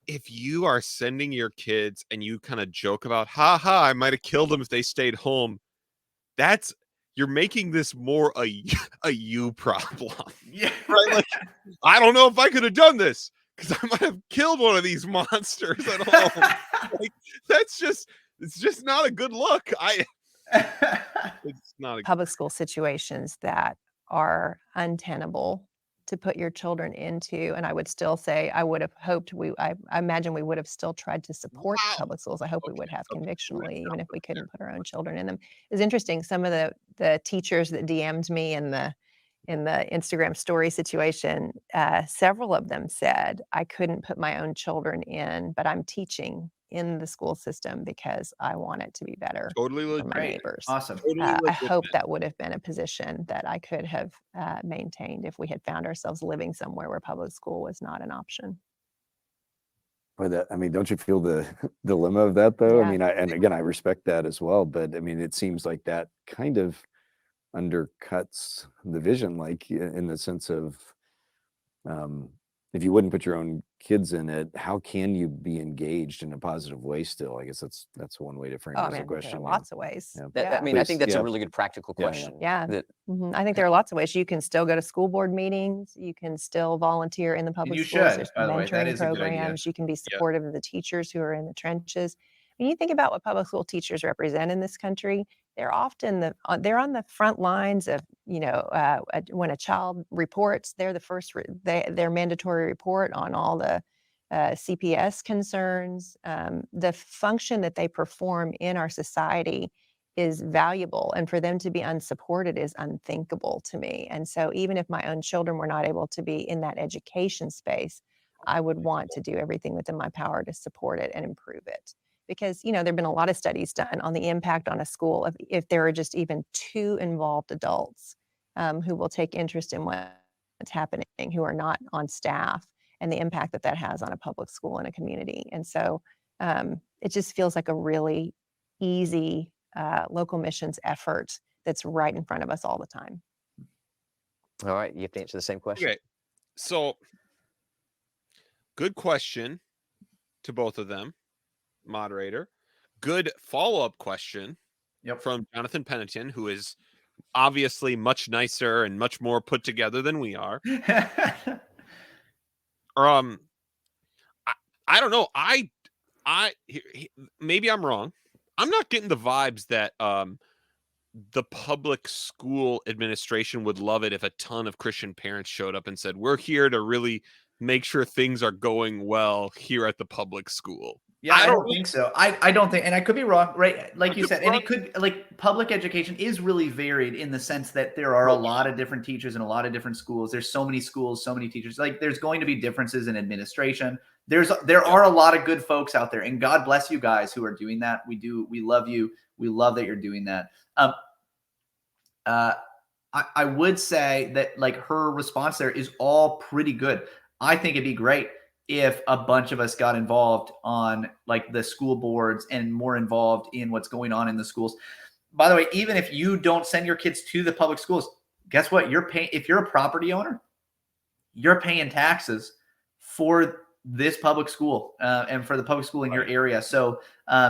If you are sending your kids and you kind of joke about, ha ha, I might have killed them if they stayed home, you're making this more a you problem. Yeah. Right? Like, I don't know if I could have done this because I might have killed one of these monsters at home. Like, it's just not a good look. It's not a Public school situations that are untenable to put your children into. And I would still say I would have hoped I imagine we would have still tried to support Wow. the public schools. I hope we would have Okay. convictionally, even if we couldn't put our own children in them. It's interesting. Some of the teachers that DM'd me in the Instagram story situation, several of them said, I couldn't put my own children in, but I'm teaching in the school system because I want it to be better Totally for my legit. neighbors. Awesome. Totally I legitimate. hope that would have been a position that I could have maintained if we had found ourselves living somewhere where public school was not an option. But I mean, don't you feel the dilemma of that though? Yeah. I mean, and again, I respect that as well, but I mean, it seems like that kind of undercuts the vision, like in the sense of, if you wouldn't put your own kids in it, how can you be engaged in a positive way still? I guess that's one way to frame Oh, it as a man, question. there are yeah. lots of ways. Yeah. Yeah. I mean, I Please, think that's yeah. a really good practical Yeah, yeah. question. Yeah. That I think there are lots of ways. You can still go to school board meetings. You can still volunteer in the public you schools. should, There's by the way. That mentoring is a good idea. programs. You can be Yep. supportive of the teachers who are in the trenches. When you think about what public school teachers represent in this country, they're often they're on the front lines of, when a child reports, they're the first, their mandatory report on all the CPS concerns. The function that they perform in our society is valuable, and for them to be unsupported is unthinkable to me. And so even if my own children were not able to be in that education space, I would want to do everything within my power to support it and improve it. Because, there've been a lot of studies done on the impact on a school if there are just even two involved adults who will take interest in what's happening, who are not on staff, and the impact that has on a public school and a community. And so it just feels like a really easy local missions effort that's right in front of us all the time. all right, you have to answer the same question. Okay. So, good question to both of them, moderator. Good follow-up question Yep. from Jonathan Pennington, who is obviously much nicer and much more put together than we are. I don't know. Maybe I'm wrong. I'm not getting the vibes that the public school administration would love it if a ton of Christian parents showed up and said, "We're here to really make sure things are going well here at the public school." Yeah, I don't think so. I don't think, and I could be wrong, right? Like you said, and it could, like, public education is really varied in the sense that there are a lot of different teachers in a lot of different schools. There's so many schools, so many teachers. Like, there's going to be differences in administration. There are a lot of good folks out there, and God bless you guys who are doing that. We love you. We love that you're doing that. I would say that, like, her response there is all pretty good. I think it'd be great if a bunch of us got involved on, like, the school boards and more involved in what's going on in the schools. By the way, even if you don't send your kids to the public schools, guess what? You're paying, if you're a property owner, you're paying taxes for this public school and for the public school in your area. So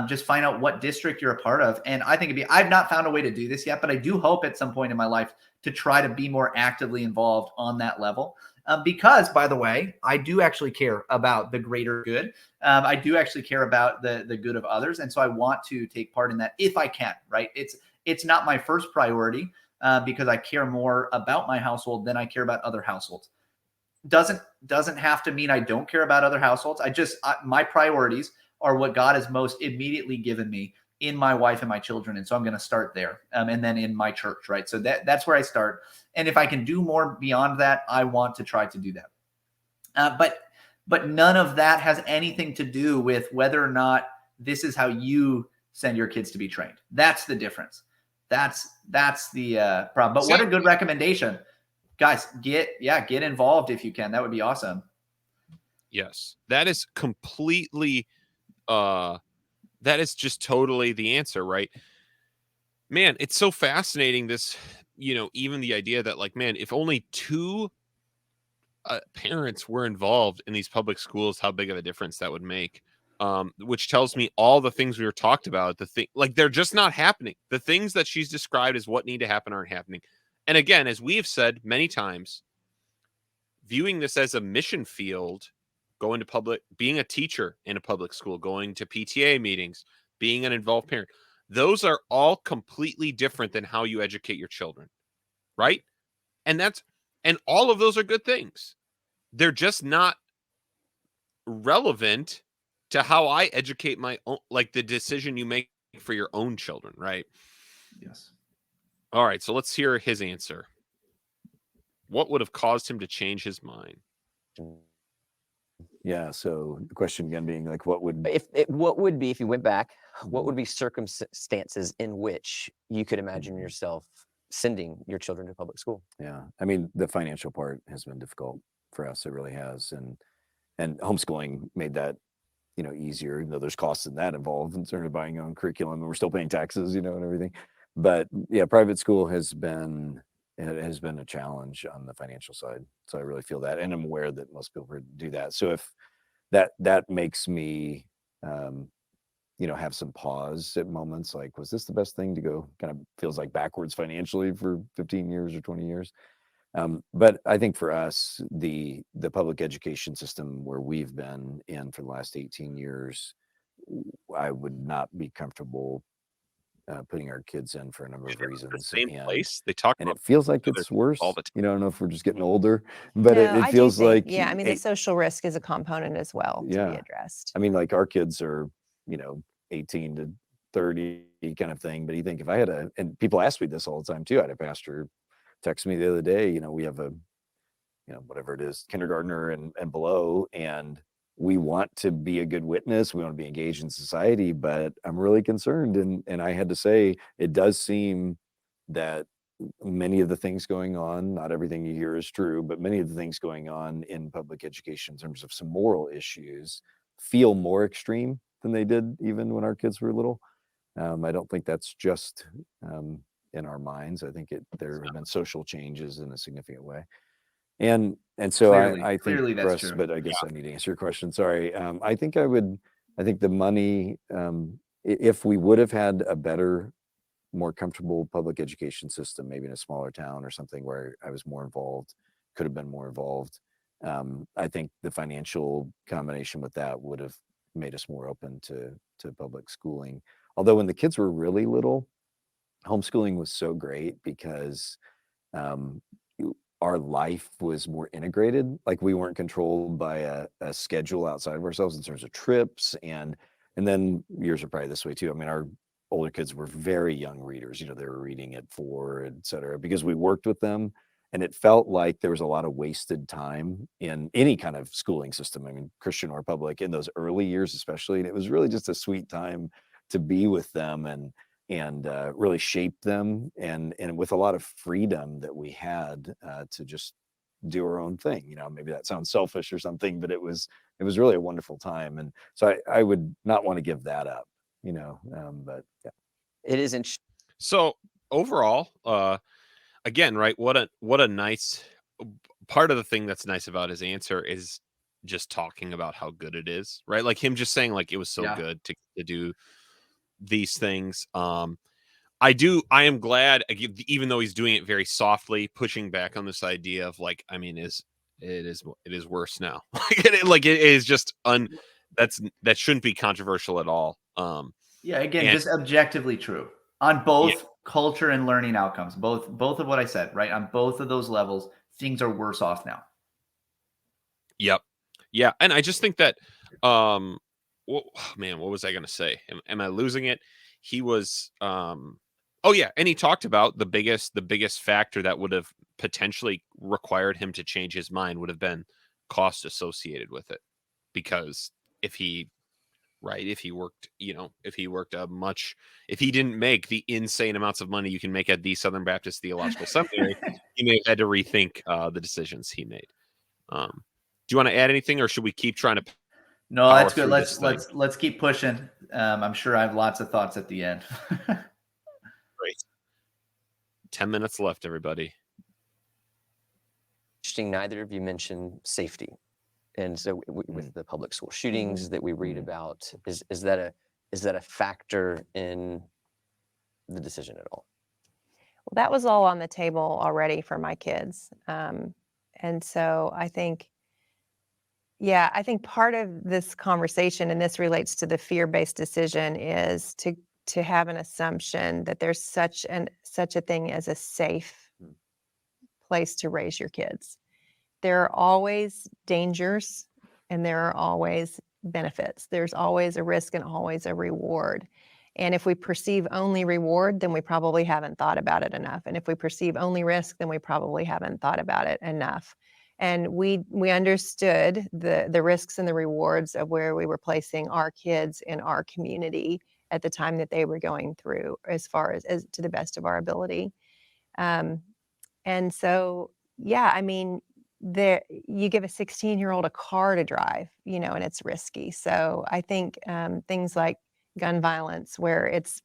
just find out what district you're a part of. And I think I've not found a way to do this yet, but I do hope at some point in my life to try to be more actively involved on that level. Because, by the way, I do actually care about the greater good. I do actually care about the good of others. And so I want to take part in that if I can, right? It's not my first priority because I care more about my household than I care about other households. Doesn't have to mean I don't care about other households. My priorities are what God has most immediately given me in my wife and my children. And so I'm going to start there. And then in my church, right? So that's where I start. And if I can do more beyond that, I want to try to do that. But none of that has anything to do with whether or not this is how you send your kids to be trained. That's the difference. That's the problem. But what a good recommendation. Guys, get involved if you can. That would be awesome. Yes. That is completely that is just totally the answer, right? man, it's so fascinating. This, even the idea that, like, man, if only two parents were involved in these public schools, how big of a difference that would make. Which tells me all the things we were talked about, like, they're just not happening. The things that she's described as what need to happen aren't happening. And again, as we have said many times, viewing this as a mission field, going to public, being a teacher in a public school, going to PTA meetings, being an involved parent, those are all completely different than how you educate your children, right? And all of those are good things. They're just not relevant to how I educate my own, like the decision you make for your own children, right? Yes. All right, so let's hear his answer. What would have caused him to change his mind? Yeah. So the question again being like, what would if you went back, what would be circumstances in which you could imagine yourself sending your children to public school? Yeah. I mean, the financial part has been difficult for us. It really has. And homeschooling made that, easier, even though there's costs in that involved in terms of buying your own curriculum, and we're still paying taxes, and everything. But yeah, private school has been a challenge on the financial side. So I really feel that, and I'm aware that most people do that. So if that makes me, have some pause at moments, like, was this the best thing to go? Kind of feels like backwards financially for 15 years or 20 years. But I think for us, the public education system where we've been in for the last 18 years, I would not be comfortable putting our kids in for a number of The reasons. same And place they talk and about it feels like each other it's worse. all the time. I don't know if we're just getting older, but No, it I do feels think, like, yeah, I mean, the eight- social risk is a component as well to be Yeah. addressed. I mean, like our kids are, 18 to 30 kind of thing. But you think if I had and people ask me this all the time too. I had a pastor text me the other day, we have a, whatever it is, kindergartner and below, and we want to be a good witness. We want to be engaged in society, but I'm really concerned. And I had to say, it does seem that many of the things going on, not everything you hear is true, but many of the things going on in public education in terms of some moral issues feel more extreme than they did even when our kids were little. I don't think that's just in our minds. I think there have been social changes in a significant way. And so I think Clearly for that's us, true. but I guess I need to answer your question. Sorry. I think the money, if we would have had a better, more comfortable public education system, maybe in a smaller town or something where I was more involved, could have been more involved. I think the financial combination with that would have made us more open to public schooling. Although when the kids were really little, homeschooling was so great because um, our life was more integrated. Like we weren't controlled by a schedule outside of ourselves in terms of trips, and then yours are probably this way too. I mean, our older kids were very young readers. They were reading at 4, et cetera, because we worked with them, and it felt like there was a lot of wasted time in any kind of schooling system. I mean, Christian or public, in those early years especially, and it was really just a sweet time to be with them and really shape them, and with a lot of freedom that we had to just do our own thing. Maybe that sounds selfish or something, but it was really a wonderful time. And so I would not want to give that up, but yeah. It is interesting. So overall, again, right? What a nice part of the thing that's nice about his answer is just talking about how good it is, right? Like him just saying like it was so Yeah. good to do these things. I am glad, even though he's doing it very softly, pushing back on this idea of like, I mean, it is worse now. Like it is just that shouldn't be controversial at all. Yeah, again, and- just objectively true on both Yeah. culture and learning outcomes. Both of what I said, right? On both of those levels, things are worse off now. Yep. Yeah, and I just think that, man, what was I going to say? Am I losing it? He was, oh yeah, and he talked about the biggest factor that would have potentially required him to change his mind would have been cost associated with it, because if he worked, if he didn't make the insane amounts of money you can make at the Southern Baptist Theological Seminary, he may have had to rethink the decisions he made. Do you want to add anything, or should we keep trying to? No, power that's good. through this thing? Let's keep pushing. I'm sure I have lots of thoughts at the end. Great. 10 minutes left, everybody. Interesting. Neither of you mentioned safety. And so with the public school shootings that we read about, is that a factor in the decision at all? Well, that was all on the table already for my kids. And so I think, I think part of this conversation, and this relates to the fear-based decision, is to have an assumption that there's such a thing as a safe place to raise your kids. There are always dangers and there are always benefits. There's always a risk and always a reward. And if we perceive only reward, then we probably haven't thought about it enough. And if we perceive only risk, then we probably haven't thought about it enough. And we understood the risks and the rewards of where we were placing our kids in our community at the time that they were going through, as far as to the best of our ability. And so, I mean, you give a 16-year-old a car to drive, and it's risky. So I think things like gun violence, where it's,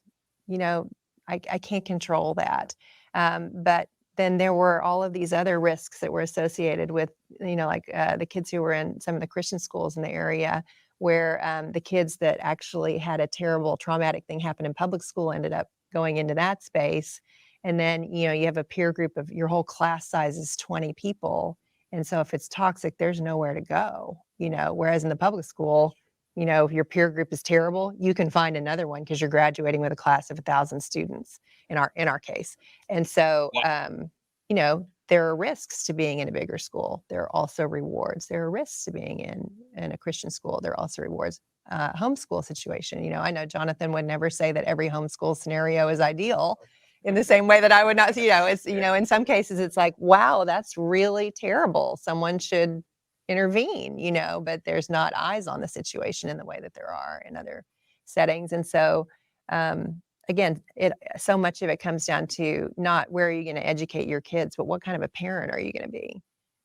I can't control that. But then there were all of these other risks that were associated with, like the kids who were in some of the Christian schools in the area, where the kids that actually had a terrible traumatic thing happen in public school ended up going into that space. And then, you have a peer group of your whole class size is 20 people. And so if it's toxic, there's nowhere to go, whereas in the public school, if your peer group is terrible, you can find another one because you're graduating with a class of 1,000 students in our case. And so, there are risks to being in a bigger school. There are also rewards. There are risks to being in a Christian school. There are also rewards. Homeschool situation. I know Jonathan would never say that every homeschool scenario is ideal, in the same way that I would not, it's, in some cases it's like, wow, that's really terrible. Someone should intervene, but there's not eyes on the situation in the way that there are in other settings. And so, again, so much of it comes down to not where are you going to educate your kids, but what kind of a parent are you going to be?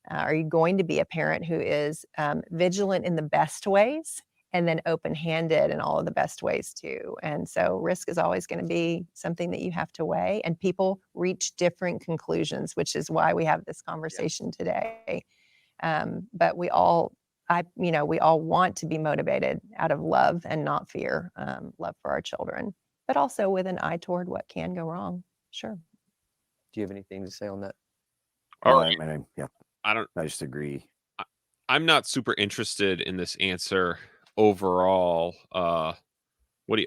Are you going to be a parent who is vigilant in the best ways, and then open-handed in all of the best ways too? And so risk is always going to be something that you have to weigh, and people reach different conclusions, which is why we have this conversation today. But we all want to be motivated out of love and not fear, love for our children, but also with an eye toward what can go wrong. Sure. Do you have anything to say on that? All I just agree. I'm not super interested in this answer overall. What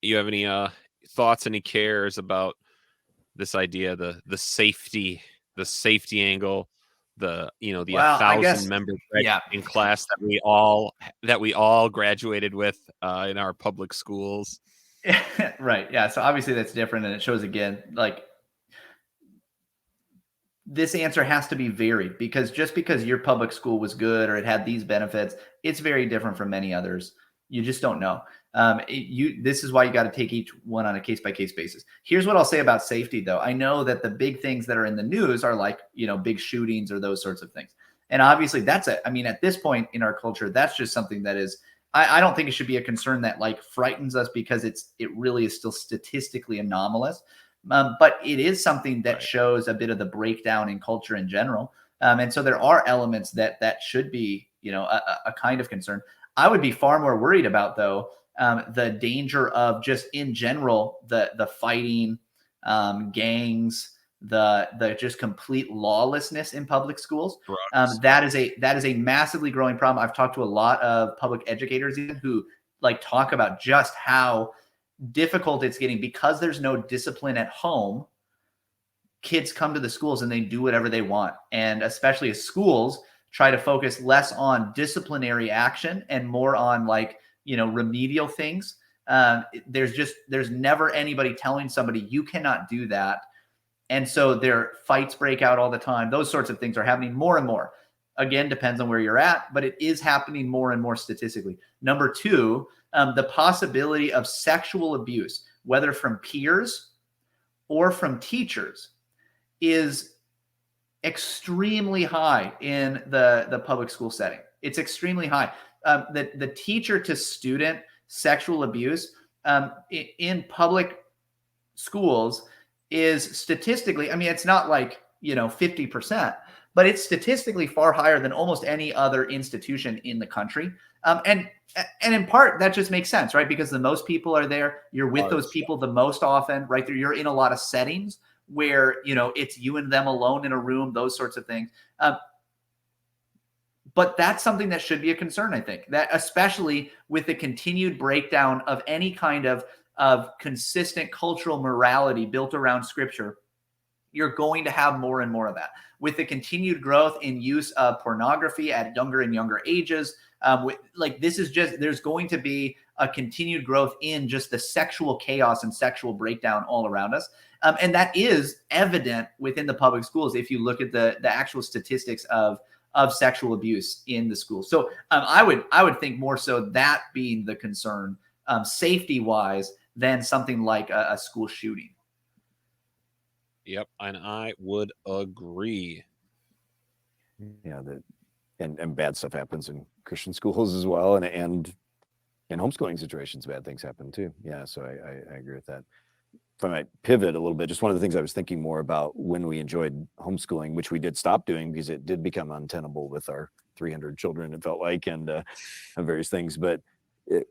you have any thoughts, any cares about this idea, the safety angle, the 1,000 member graduating class that we all graduated with in our public schools? Right. Yeah. So obviously that's different, and it shows again, like, this answer has to be varied, because just because your public school was good or it had these benefits, it's very different from many others. You just don't know. This is why you got to take each one on a case-by-case basis. Here's what I'll say about safety, though. I know that the big things that are in the news are like, big shootings or those sorts of things. And obviously at this point in our culture, that's just something that is, I don't think it should be a concern that like frightens us, because it really is still statistically anomalous. But it is something that shows a bit of the breakdown in culture in general. And so there are elements that should be, a kind of concern. I would be far more worried about, though, the danger of just in general, the fighting, gangs, the just complete lawlessness in public schools. That is a massively growing problem. I've talked to a lot of public educators who like talk about just how difficult it's getting because there's no discipline at home. Kids come to the schools and they do whatever they want. And especially as schools try to focus less on disciplinary action and more on remedial things. There's never anybody telling somebody you cannot do that. And so their fights break out all the time. Those sorts of things are happening more and more. Again, depends on where you're at, but it is happening more and more statistically. Number two, the possibility of sexual abuse, whether from peers or from teachers, is extremely high in the public school setting. It's extremely high. The teacher to student sexual abuse in public schools is statistically, I mean, it's not like, 50%, but it's statistically far higher than almost any other institution in the country. And in part, that just makes sense, right? Because the most people are there. You're with those people the most often, right? You're in a lot of settings where, it's you and them alone in a room, those sorts of things. But that's something that should be a concern, I think, that especially with the continued breakdown of any kind of consistent cultural morality built around scripture, you're going to have more and more of that. With the continued growth in use of pornography at younger and younger ages, there's going to be a continued growth in just the sexual chaos and sexual breakdown all around us. And that is evident within the public schools if you look at the actual statistics of sexual abuse in the school. So I would think more so that being the concern, safety wise, than something like a school shooting. Yep, and I would agree. Yeah, and bad stuff happens in Christian schools as well, and in homeschooling situations, bad things happen too. Yeah, so I agree with that. If I might pivot a little bit, just one of the things I was thinking more about when we enjoyed homeschooling, which we did stop doing because it did become untenable with our 300 children, it felt like, and various things. But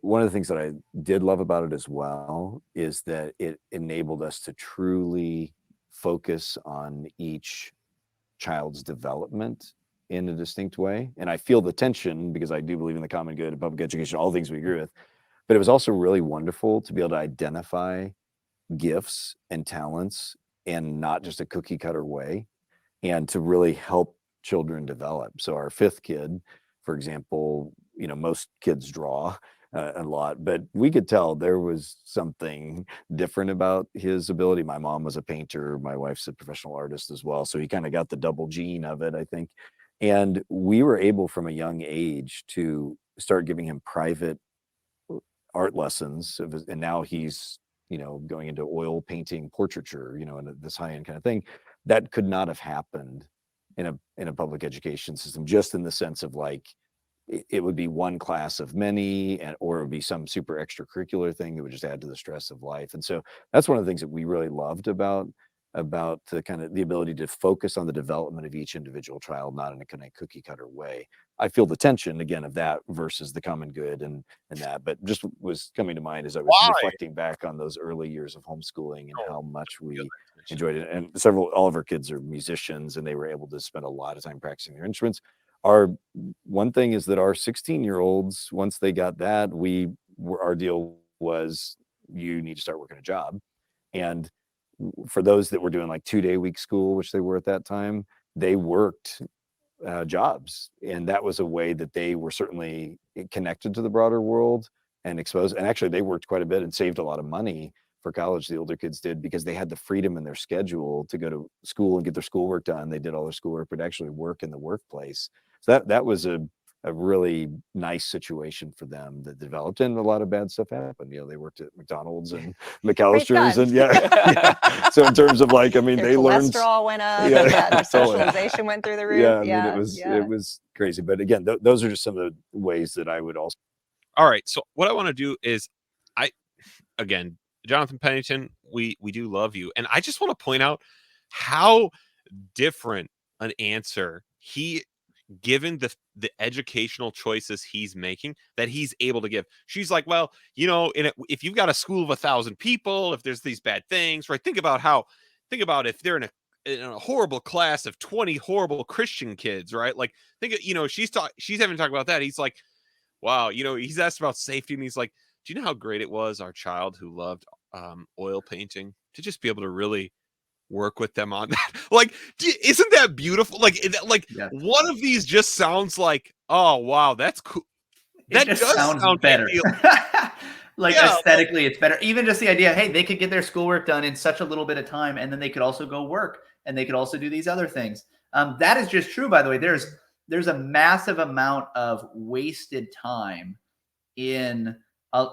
one of the things that I did love about it as well is that it enabled us to truly focus on each child's development in a distinct way. And I feel the tension because I do believe in the common good and public education, all things we agree with. But it was also really wonderful to be able to identify gifts and talents and not just a cookie cutter way, and to really help children develop. So our fifth kid, for example, most kids draw a lot, but we could tell there was something different about his ability. My mom was a painter, my wife's a professional artist as well, so he kind of got the double gene of it, I think. And we were able from a young age to start giving him private art lessons, and now he's going into oil painting, portraiture, and this high-end kind of thing. That could not have happened in a public education system, just in the sense of like it would be one class of many, or it would be some super extracurricular thing that would just add to the stress of life. And so that's one of the things that we really loved about the kind of the ability to focus on the development of each individual child, not in a kind of cookie cutter way. I feel the tension again of that versus the common good and that, but just was coming to mind as I was reflecting back on those early years of homeschooling and how much we enjoyed it. And all of our kids are musicians, and they were able to spend a lot of time practicing their instruments. Our one thing is that our 16-year-olds, once they got that, our deal was you need to start working a job. And for those that were doing like 2-day-week school, which they were at that time, they worked jobs, and that was a way that they were certainly connected to the broader world and exposed. And actually, they worked quite a bit and saved a lot of money for college. The older kids did, because they had the freedom in their schedule to go to school and get their schoolwork done. They did all their schoolwork, but actually work in the workplace. So that was a really nice situation for them that developed, and a lot of bad stuff happened. They worked at McDonald's and McAllister's, and yeah. So in terms of like, I mean, their they learned. cholesterol went up. Yeah, Their totally. socialization went through the roof. Yeah, I mean, it was crazy. But again, those are just some of the ways that I would also. All right, so what I want to do is, again, Jonathan Pennington, we do love you, and I just want to point out how different an answer given the educational choices he's making, that he's able to give. She's like, well, if you've got a school of 1,000 people, if there's these bad things, right? Think about if they're in a horrible class of 20 horrible Christian kids, right? Like, she's having to talk about that. He's like, wow, he's asked about safety, and he's like, do you know how great it was, our child who loved oil painting, to just be able to really work with them on that? Like, isn't that beautiful? Like, yeah. One of these just sounds like, oh wow, that's cool. That just does sound better. Aesthetically, it's better. Even just the idea, hey, they could get their schoolwork done in such a little bit of time, and then they could also go work, and they could also do these other things. That is just true, by the way. There's a massive amount of wasted time in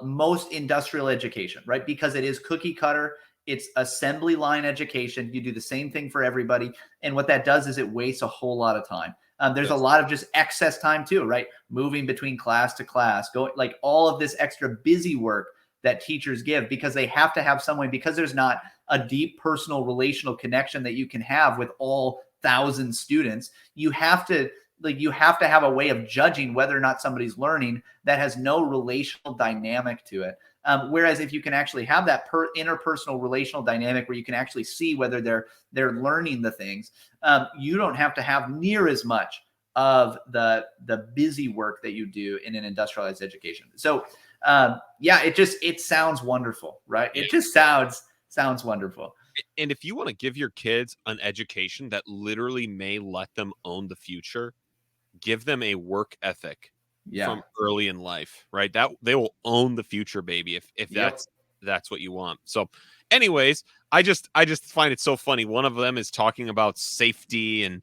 most industrial education, right? Because it is cookie cutter. It's assembly line education. You do the same thing for everybody. And what that does is it wastes a whole lot of time. There's a lot of just excess time too, right? Moving between class to class, going like all of this extra busy work that teachers give, because they have to have some way, because there's not a deep personal relational connection that you can have with all 1,000 students. You have to have a way of judging whether or not somebody's learning that has no relational dynamic to it. Whereas if you can actually have that interpersonal relational dynamic where you can actually see whether they're learning the things, you don't have to have near as much of the busy work that you do in an industrialized education. So it sounds wonderful, right? It just sounds wonderful. And if you want to give your kids an education that literally may let them own the future, give them a work ethic from early in life, right? That they will own the future, baby, if that's what you want. So anyways, I just find it so funny. One of them is talking about safety and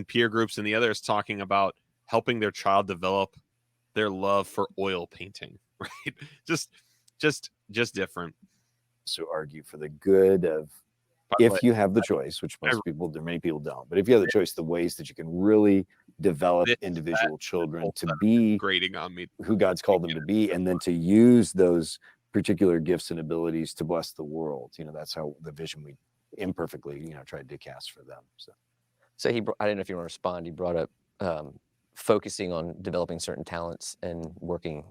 peer groups, and the other is talking about helping their child develop their love for oil painting, right? Just different. So argue for the good of, if you have the choice, which many people don't, but if you have the choice, the ways that you can really develop individual children to be grading on me who God's called them to be, and then to use those particular gifts and abilities to bless the world. That's how the vision we imperfectly, tried to cast for them. So I didn't know if you want to respond. He brought up focusing on developing certain talents and working.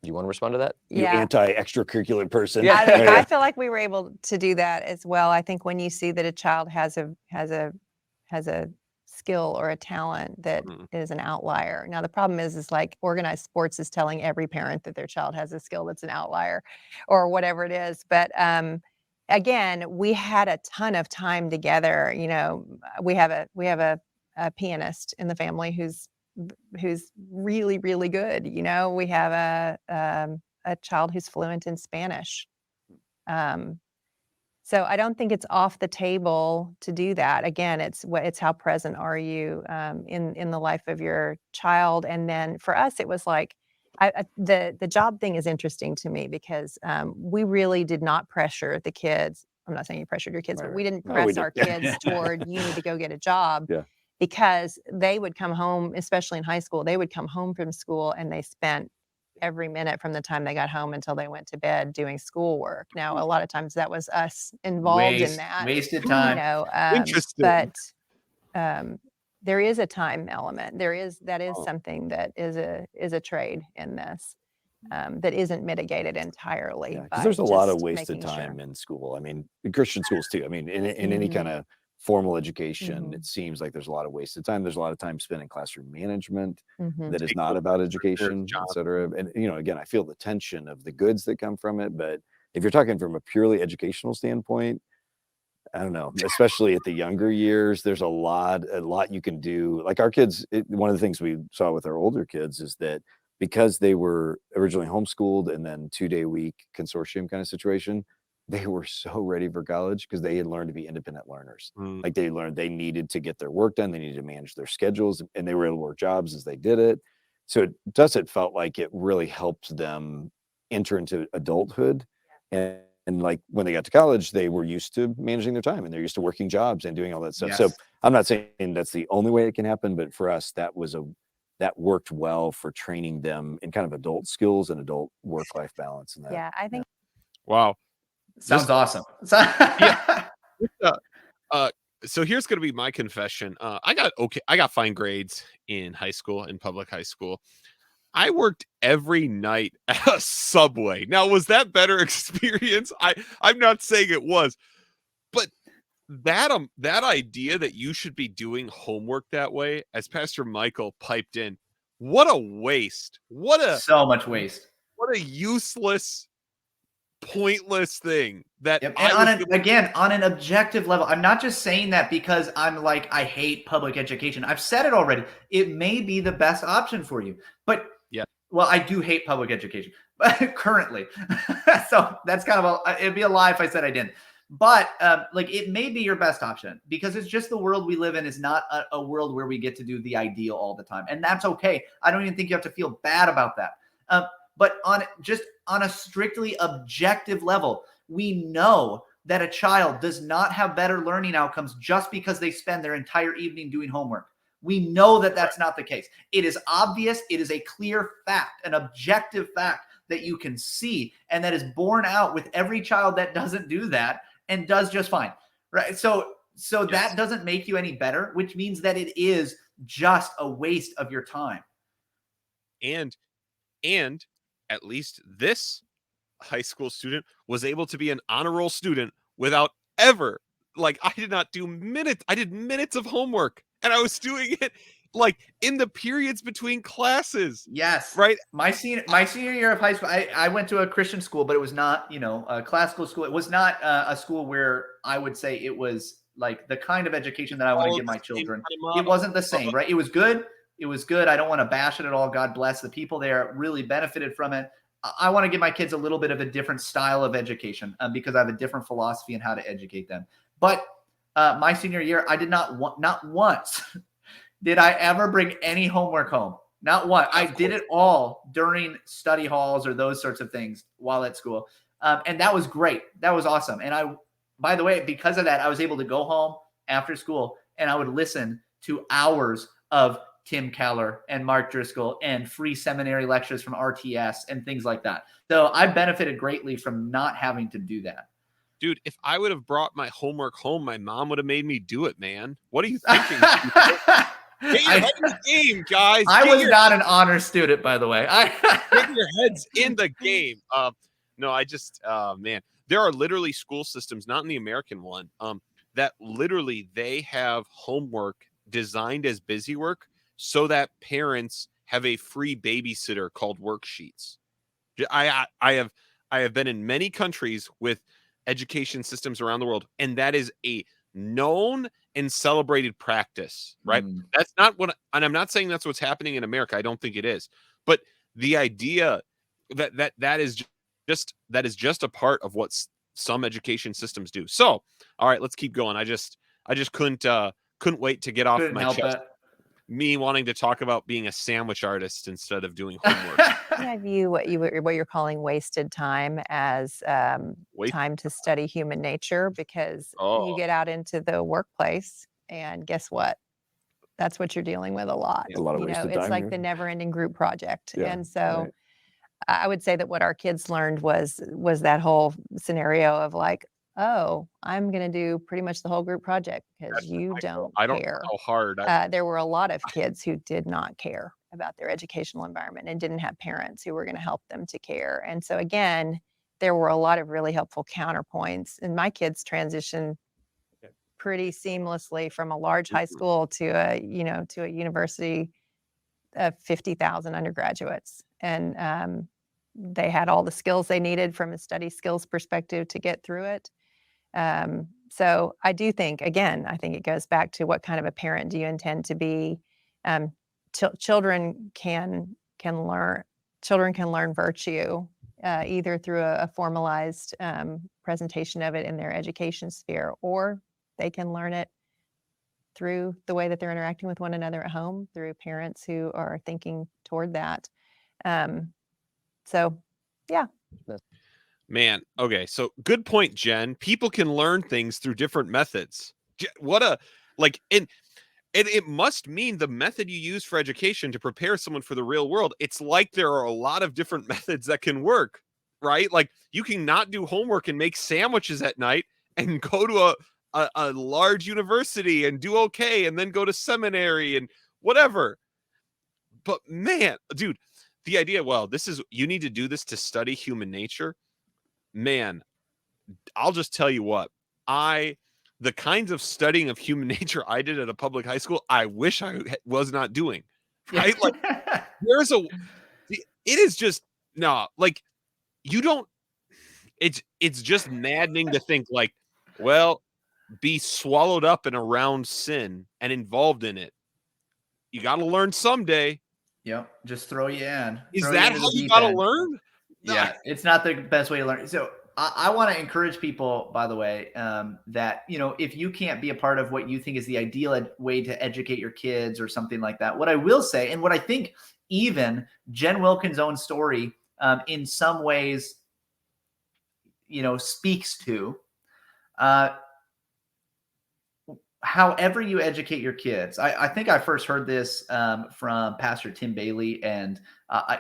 Do you want to respond to that? You anti-extracurricular person. Yeah, I feel like we were able to do that as well. I think when you see that a child has a skill or a talent that is an outlier. Now the problem is like organized sports is telling every parent that their child has a skill that's an outlier, or whatever it is. But again, we had a ton of time together. We have a pianist in the family who's really, really good. We have a child who's fluent in Spanish. So I don't think it's off the table to do that. Again, it's how present are you in the life of your child. And then for us, it was like the job thing is interesting to me because we really did not pressure the kids. I'm not saying you pressured your kids, but we didn't press our kids toward you need to go get a job. Yeah. Because they would come home, especially in high school, they would come home from school and they spent every minute from the time they got home until they went to bed doing schoolwork. Now, a lot of times that was us involved in that. Wasted time. Interesting. But there is a time element. That is something that is a trade in this that isn't mitigated entirely. Yeah, because there's a lot of wasted time in school. I mean, in Christian schools too. I mean, in any kind of formal education, it seems like there's a lot of wasted time. There's a lot of time spent in classroom management that is not about education, et cetera. And, again, I feel the tension of the goods that come from it. But if you're talking from a purely educational standpoint, I don't know, especially at the younger years, there's a lot you can do. Like our kids, one of the things we saw with our older kids is that because they were originally homeschooled and then 2-day-a-week consortium kind of situation, they were so ready for college because they had learned to be independent learners. Like they learned they needed to get their work done. They needed to manage their schedules, and they were able to work jobs as they did it. So it felt like it really helped them enter into adulthood. And like when they got to college, they were used to managing their time and they're used to working jobs and doing all that stuff. Yes. So I'm not saying that's the only way it can happen, but for us, that worked well for training them in kind of adult skills and adult work-life balance. And that, yeah, I think. Wow. Sounds awesome. So here's going to be my confession. I got fine grades in high school, in public high school. I worked every night at a Subway. Now, was that better experience? I'm not saying it was, but that idea that you should be doing homework that way, as Pastor Michael piped in, what a waste. So much waste. What a useless, pointless thing that on an objective level. I'm not just saying that because I'm like, I hate public education. I've said it already. It may be the best option for you, but well, I do hate public education currently. So that's kind of it'd be a lie if I said I didn't, but it may be your best option because it's just the world we live in is not a world where we get to do the ideal all the time. And that's okay. I don't even think you have to feel bad about that. But on a strictly objective level, we know that a child does not have better learning outcomes just because they spend their entire evening doing homework. We know that that's not the case. It is obvious. It is a clear fact, an objective fact that you can see and that is borne out with every child that doesn't do that and does just fine, right? So that doesn't make you any better, which means that it is just a waste of your time. And at least this high school student was able to be an honor roll student without ever, like, I did minutes of homework, and I was doing it like in the periods between classes. Yes. Right. My senior year of high school, I went to a Christian school, but it was not, a classical school. It was not a school where I would say it was like the kind of education that I want to give my children. It wasn't the same, right? It was good. It was good. I don't want to bash it at all. God bless the people there, really benefited from it. I want to give my kids a little bit of a different style of education because I have a different philosophy in how to educate them. But my senior year, I did not once did I ever bring any homework home. Not one. I did it all during study halls or those sorts of things while at school. And that was great. That was awesome. And by the way, because of that, I was able to go home after school and I would listen to hours of Tim Keller and Mark Driscoll and free seminary lectures from RTS and things like that. So I benefited greatly from not having to do that. Dude, if I would have brought my homework home, my mom would have made me do it, man. What are you thinking? Get your head in the game, guys. I was not an honor student, by the way. Get your heads in the game. No, I just, man, there are literally school systems, not in the American one, that literally they have homework designed as busy work so that parents have a free babysitter called worksheets. I have been in many countries with education systems around the world, and that is a known and celebrated practice, right? That's not what, and I'm not saying that's what's happening in America. I don't think it is, but the idea that is just a part of what some education systems do. So, all right, let's keep going. I just couldn't wait to get off my chest. Me wanting to talk about being a sandwich artist instead of doing homework. I view what you're calling wasted time as time to study human nature, because you get out into the workplace and guess what? That's what you're dealing with a lot. A lot of wasted time. It's like the never-ending group project. Yeah, and so I would say that what our kids learned was that whole scenario of like, oh, I'm going to do pretty much the whole group project because you don't care. I don't know how hard. There were a lot of kids who did not care about their educational environment and didn't have parents who were going to help them to care. And so again, there were a lot of really helpful counterpoints. And my kids transitioned pretty seamlessly from a large high school to a university of 50,000 undergraduates. And they had all the skills they needed from a study skills perspective to get through it. So I do think, again, I think it goes back to what kind of a parent do you intend to be. Children can learn virtue either through a formalized presentation of it in their education sphere, or they can learn it through the way that they're interacting with one another at home, through parents who are thinking toward that. So, yeah. Man, okay, so good point, Jen. People can learn things through different methods. And it must mean the method you use for education to prepare someone for the real world. It's like there are a lot of different methods that can work, right? Like you can not do homework and make sandwiches at night and go to a large university and do okay, and then go to seminary and whatever. But man, dude, the idea, you need to do this to study human nature. Man, I'll just tell you what, the kinds of studying of human nature I did at a public high school, I wish I was not doing, right? Like it is just, no, like you don't, it's just maddening to think like, well, be swallowed up in around sin and involved in it. You got to learn someday. Yep. Just throw you in. Is that how you got to learn? Yeah, it's not the best way to learn. So I want to encourage people, by the way, that, if you can't be a part of what you think is the ideal way to educate your kids or something like that, what I will say, and what I think even Jen Wilkins' own story in some ways, speaks to, however you educate your kids. I think I first heard this from Pastor Tim Bailey, and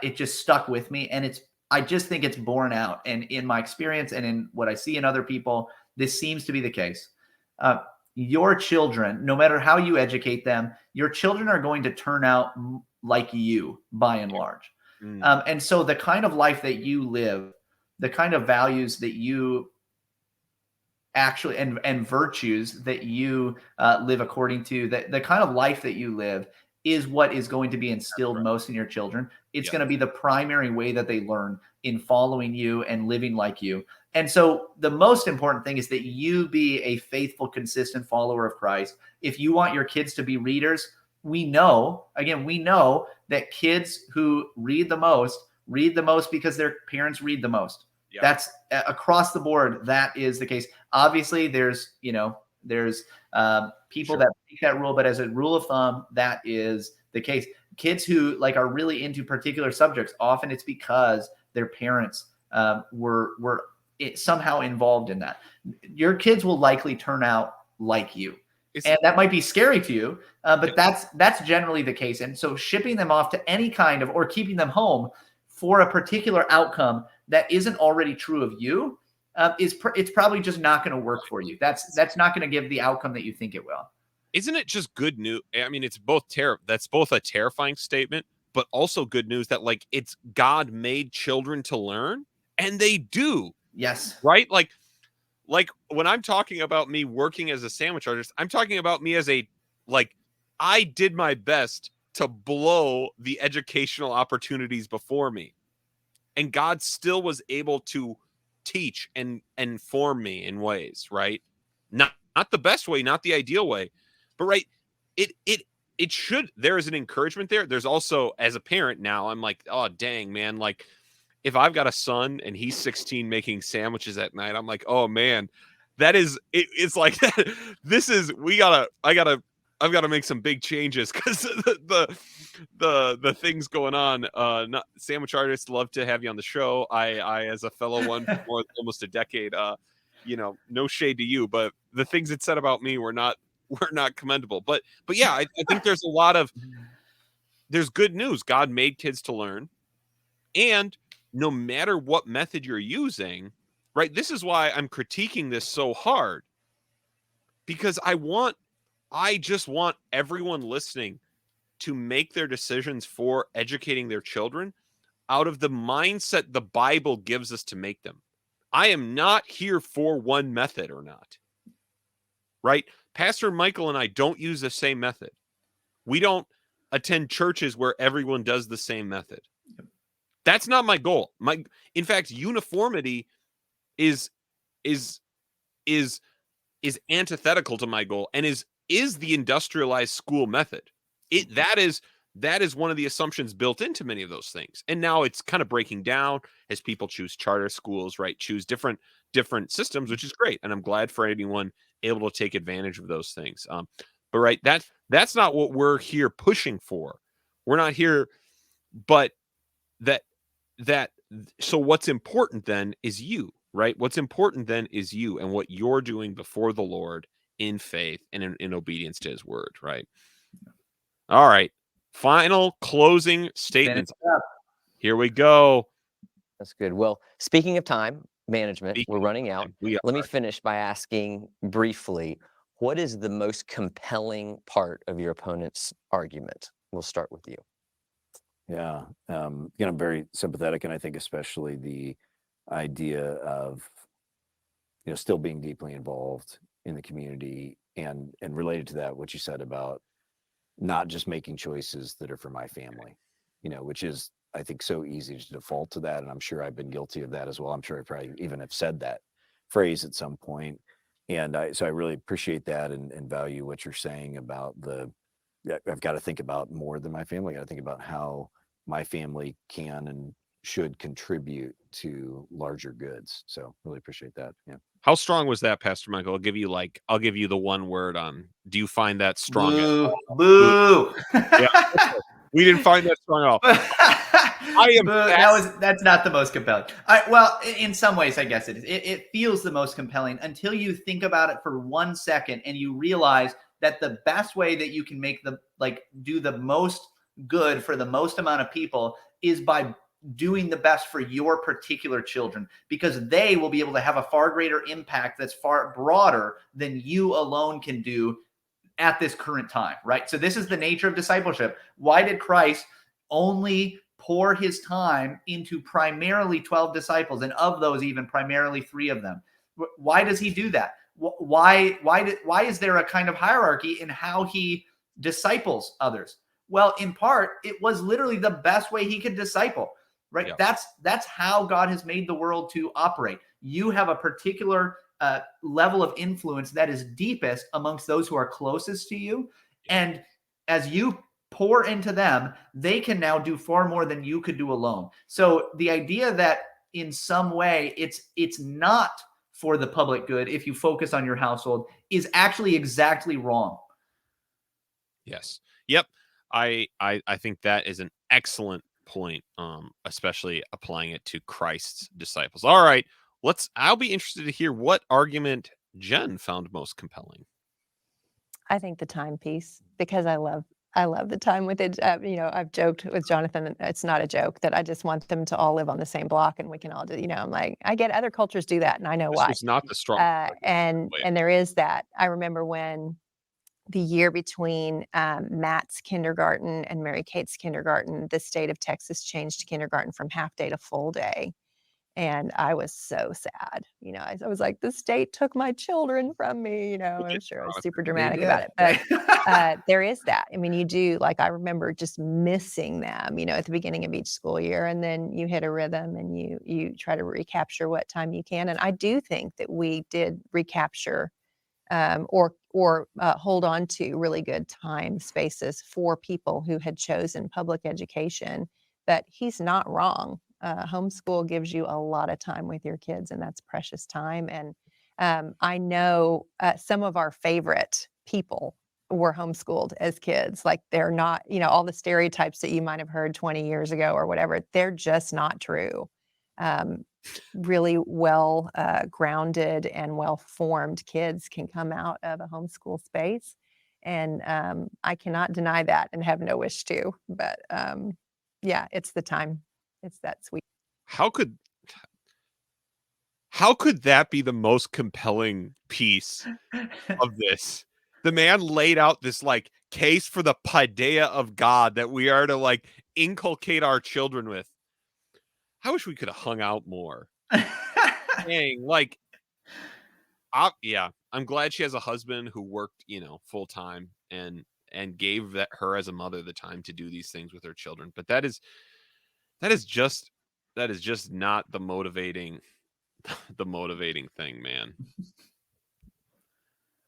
it just stuck with me. And I just think it's borne out. And in my experience and in what I see in other people, this seems to be the case. Your children, no matter how you educate them, your children are going to turn out like you by and large. And so the kind of life that you live, the kind of values that you actually and virtues that you live according to, that the kind of life that you live is what is going to be instilled most in your children. It's going to be the primary way that they learn in following you and living like you. And so the most important thing is that you be a faithful, consistent follower of Christ. If you want your kids to be readers, we know that kids who read the most because their parents read the most. Yep. That's across the board. That is the case. Obviously, there's people that make that rule, but as a rule of thumb, that is the case. Kids who are really into particular subjects, often it's because their parents were somehow involved in that. Your kids will likely turn out like you. And that might be scary to you, but that's generally the case. And so shipping them off to any kind of, or keeping them home for a particular outcome that isn't already true of you, it's probably just not going to work for you. That's not going to give the outcome that you think it will. Isn't it just good news? I mean, it's both that's both a terrifying statement, but also good news that it's God made children to learn, and they do. Yes. Right? Like when I'm talking about me working as a sandwich artist, I'm talking about me as I did my best to blow the educational opportunities before me. And God still was able to teach and form me in ways, right? Not the best way, not the ideal way, but right. It should, there is an encouragement there. There's also, as a parent now, I'm like, oh dang, man, if I've got a son and he's 16 making sandwiches at night, I'm like, oh man, it's like this is, I've got to make some big changes because the things going on. Sandwich artists, love to have you on the show. I as a fellow one for almost a decade, no shade to you, but the things it said about me were not commendable. But yeah, I think there's there's good news. God made kids to learn, and no matter what method you're using, right? This is why I'm critiquing this so hard, because I just want everyone listening to make their decisions for educating their children out of the mindset the Bible gives us to make them. I am not here for one method or not, right? Pastor Michael and I don't use the same method. We don't attend churches where everyone does the same method. That's not my goal. In fact, uniformity is antithetical to my goal, and is the industrialized school method. That is one of the assumptions built into many of those things. And now it's kind of breaking down as people choose charter schools, right? Choose different systems, which is great. And I'm glad for anyone able to take advantage of those things. But right, that's not what we're here pushing for. We're not here, but so what's important then is you, right? What's important then is you and what you're doing before the Lord in faith and in obedience to his word, right? All right. Final closing statements. Here we go. That's good. Well, speaking of time management, we're running out. Let me finish by asking briefly, what is the most compelling part of your opponent's argument? We'll start with you. Yeah. I'm very sympathetic, and I think especially the idea of, still being deeply involved in the community, and related to that, what you said about not just making choices that are for my family, which is, I think, so easy to default to that. And I'm sure I've been guilty of that as well. I'm sure I probably even have said that phrase at some point. And so I really appreciate that and value what you're saying about I've got to think about more than my family. I got to think about how my family can and should contribute to larger goods. So really appreciate that. Yeah. How strong was that, Pastor Michael? I'll give you the one word on. Do you find that strong? Boo. Boo. Yeah, we didn't find that strong at all. That's not the most compelling. Well, in some ways, I guess it is. It feels the most compelling until you think about it for 1 second and you realize that the best way that you can make do the most good for the most amount of people is by doing the best for your particular children, because they will be able to have a far greater impact that's far broader than you alone can do at this current time, right? So this is the nature of discipleship. Why did Christ only pour his time into primarily 12 disciples, and of those even primarily 3 of them? Why does he do that? Why is there a kind of hierarchy in how he disciples others? Well, in part, it was literally the best way he could disciple, right? Yeah. That's how God has made the world to operate. You have a particular level of influence that is deepest amongst those who are closest to you. And as you pour into them, they can now do far more than you could do alone. So the idea that in some way it's not for the public good if you focus on your household is actually exactly wrong. Yes. Yep. I think that is an excellent point, especially applying it to Christ's disciples. All right. I'll be interested to hear what argument Jen found most compelling. I think the timepiece, because I love the time with it. I've joked with Jonathan, and it's not a joke, that I just want them to all live on the same block and we can all do, I'm like, I get other cultures do that and I know This why. was not the strong And there is that. I remember when the year between Matt's kindergarten and Mary Kate's kindergarten, the state of Texas changed kindergarten from half day to full day. And I was so sad. I was like, the state took my children from me. I'm sure I was super dramatic about it. But there is that. I mean, you do, like, I remember just missing them, at the beginning of each school year. And then you hit a rhythm and you try to recapture what time you can. And I do think that we did recapture or hold on to really good time spaces for people who had chosen public education. But he's not wrong. Homeschool gives you a lot of time with your kids, and that's precious time. And I know some of our favorite people were homeschooled as kids. Like, they're not, all the stereotypes that you might have heard 20 years ago or whatever, they're just not true. Really well grounded and well-formed kids can come out of a homeschool space. And I cannot deny that and have no wish to. But yeah, it's the time. It's that sweet. How could that be the most compelling piece of this? The man laid out this like case for the paideia of God that we are to like inculcate our children with. I wish we could have hung out more. Dang, like, yeah, I'm glad she has a husband who worked, full time and gave her as a mother the time to do these things with her children. But that is just not the motivating thing, man.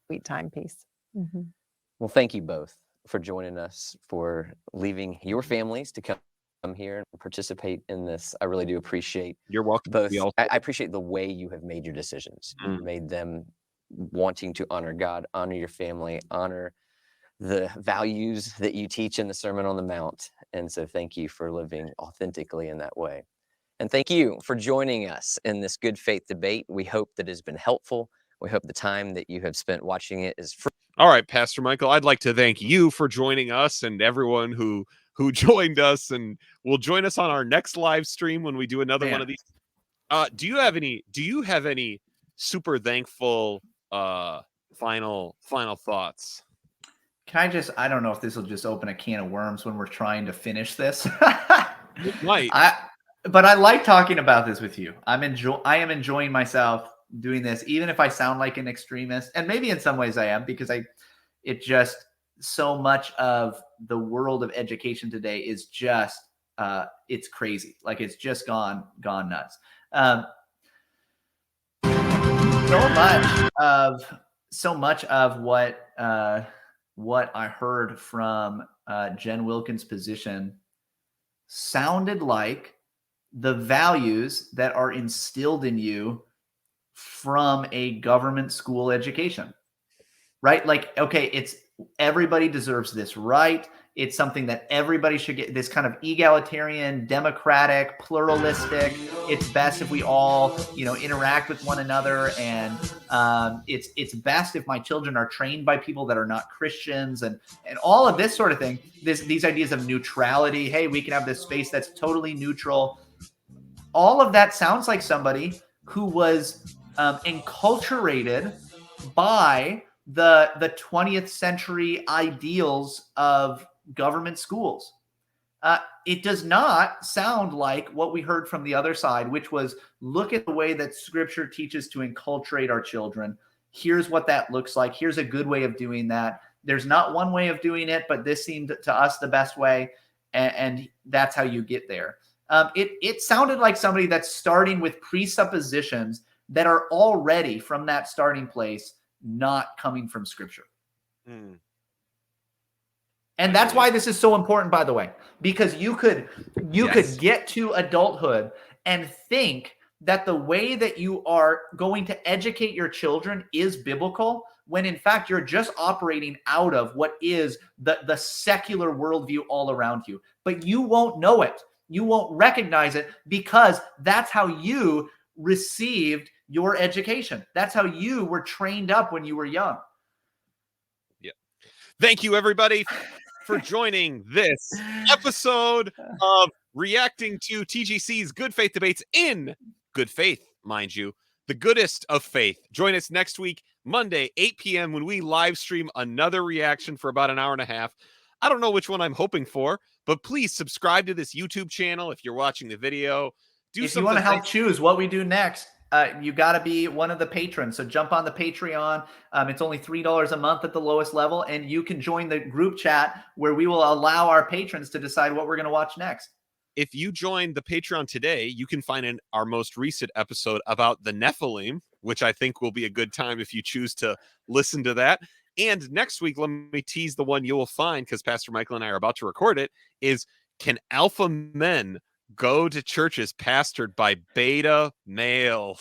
Sweet timepiece. Mm-hmm. Well, thank you both for joining us, for leaving your families to come here and participate in this. I really do appreciate. You're welcome. Both. I appreciate the way you have made your decisions. You made them wanting to honor God, honor your family, honor the values that you teach in the Sermon on the Mount. And so thank you for living authentically in that way. And thank you for joining us in this good faith debate. We hope that it has been helpful. We hope the time that you have spent watching it is free. All right, Pastor Michael, I'd like to thank you for joining us and everyone who joined us and will join us on our next live stream when we do another one of these. Do you have any super thankful final thoughts? I don't know if this will just open a can of worms when we're trying to finish this. It might. But I like talking about this with you. I am enjoying myself doing this, even if I sound like an extremist, and maybe in some ways I am, because it just, so much of the world of education today is just it's crazy. Like, it's just gone nuts. So much of what I heard from Jen Wilkins' position sounded like the values that are instilled in you from a government school education, right? Like, okay, it's everybody deserves this right. It's something that everybody should get, this kind of egalitarian, democratic, pluralistic. It's best if we all, interact with one another. And it's best if my children are trained by people that are not Christians, and all of this sort of thing. These ideas of neutrality. Hey, we can have this space that's totally neutral. all of that sounds like somebody who was enculturated by the 20th century ideals of government schools. It does not sound like what we heard from the other side, which was look at the way that Scripture teaches to enculturate our children. Here's what that looks like. Here's a good way of doing that. There's not one way of doing it, but this seemed to us the best way, and that's how you get there. It sounded like somebody that's starting with presuppositions that are already from that starting place not coming from Scripture. And that's why this is so important, by the way, because you could get to adulthood and think that the way that you are going to educate your children is biblical, when in fact you're just operating out of what is the secular worldview all around you. But you won't know it. You won't recognize it because that's how you received your education. That's how you were trained up when you were young. Yeah. Thank you, everybody, for joining this episode of reacting to TGC's Good Faith Debates in good faith, mind you, the goodest of faith. Join us next week, Monday, 8 p.m. when we live stream another reaction for about an hour and a half. I don't know which one I'm hoping for, but please subscribe to this YouTube channel if you're watching the video. If you want to help choose what we do next, you got to be one of the patrons. So jump on the Patreon. It's only $3 a month at the lowest level, and you can join the group chat where we will allow our patrons to decide what we're going to watch next. If you join the Patreon today, you can find our most recent episode about the Nephilim, which I think will be a good time if you choose to listen to that. And next week, let me tease the one you will find, because Pastor Michael and I are about to record it, is Can Alpha Men Go to Churches Pastored by Beta Males?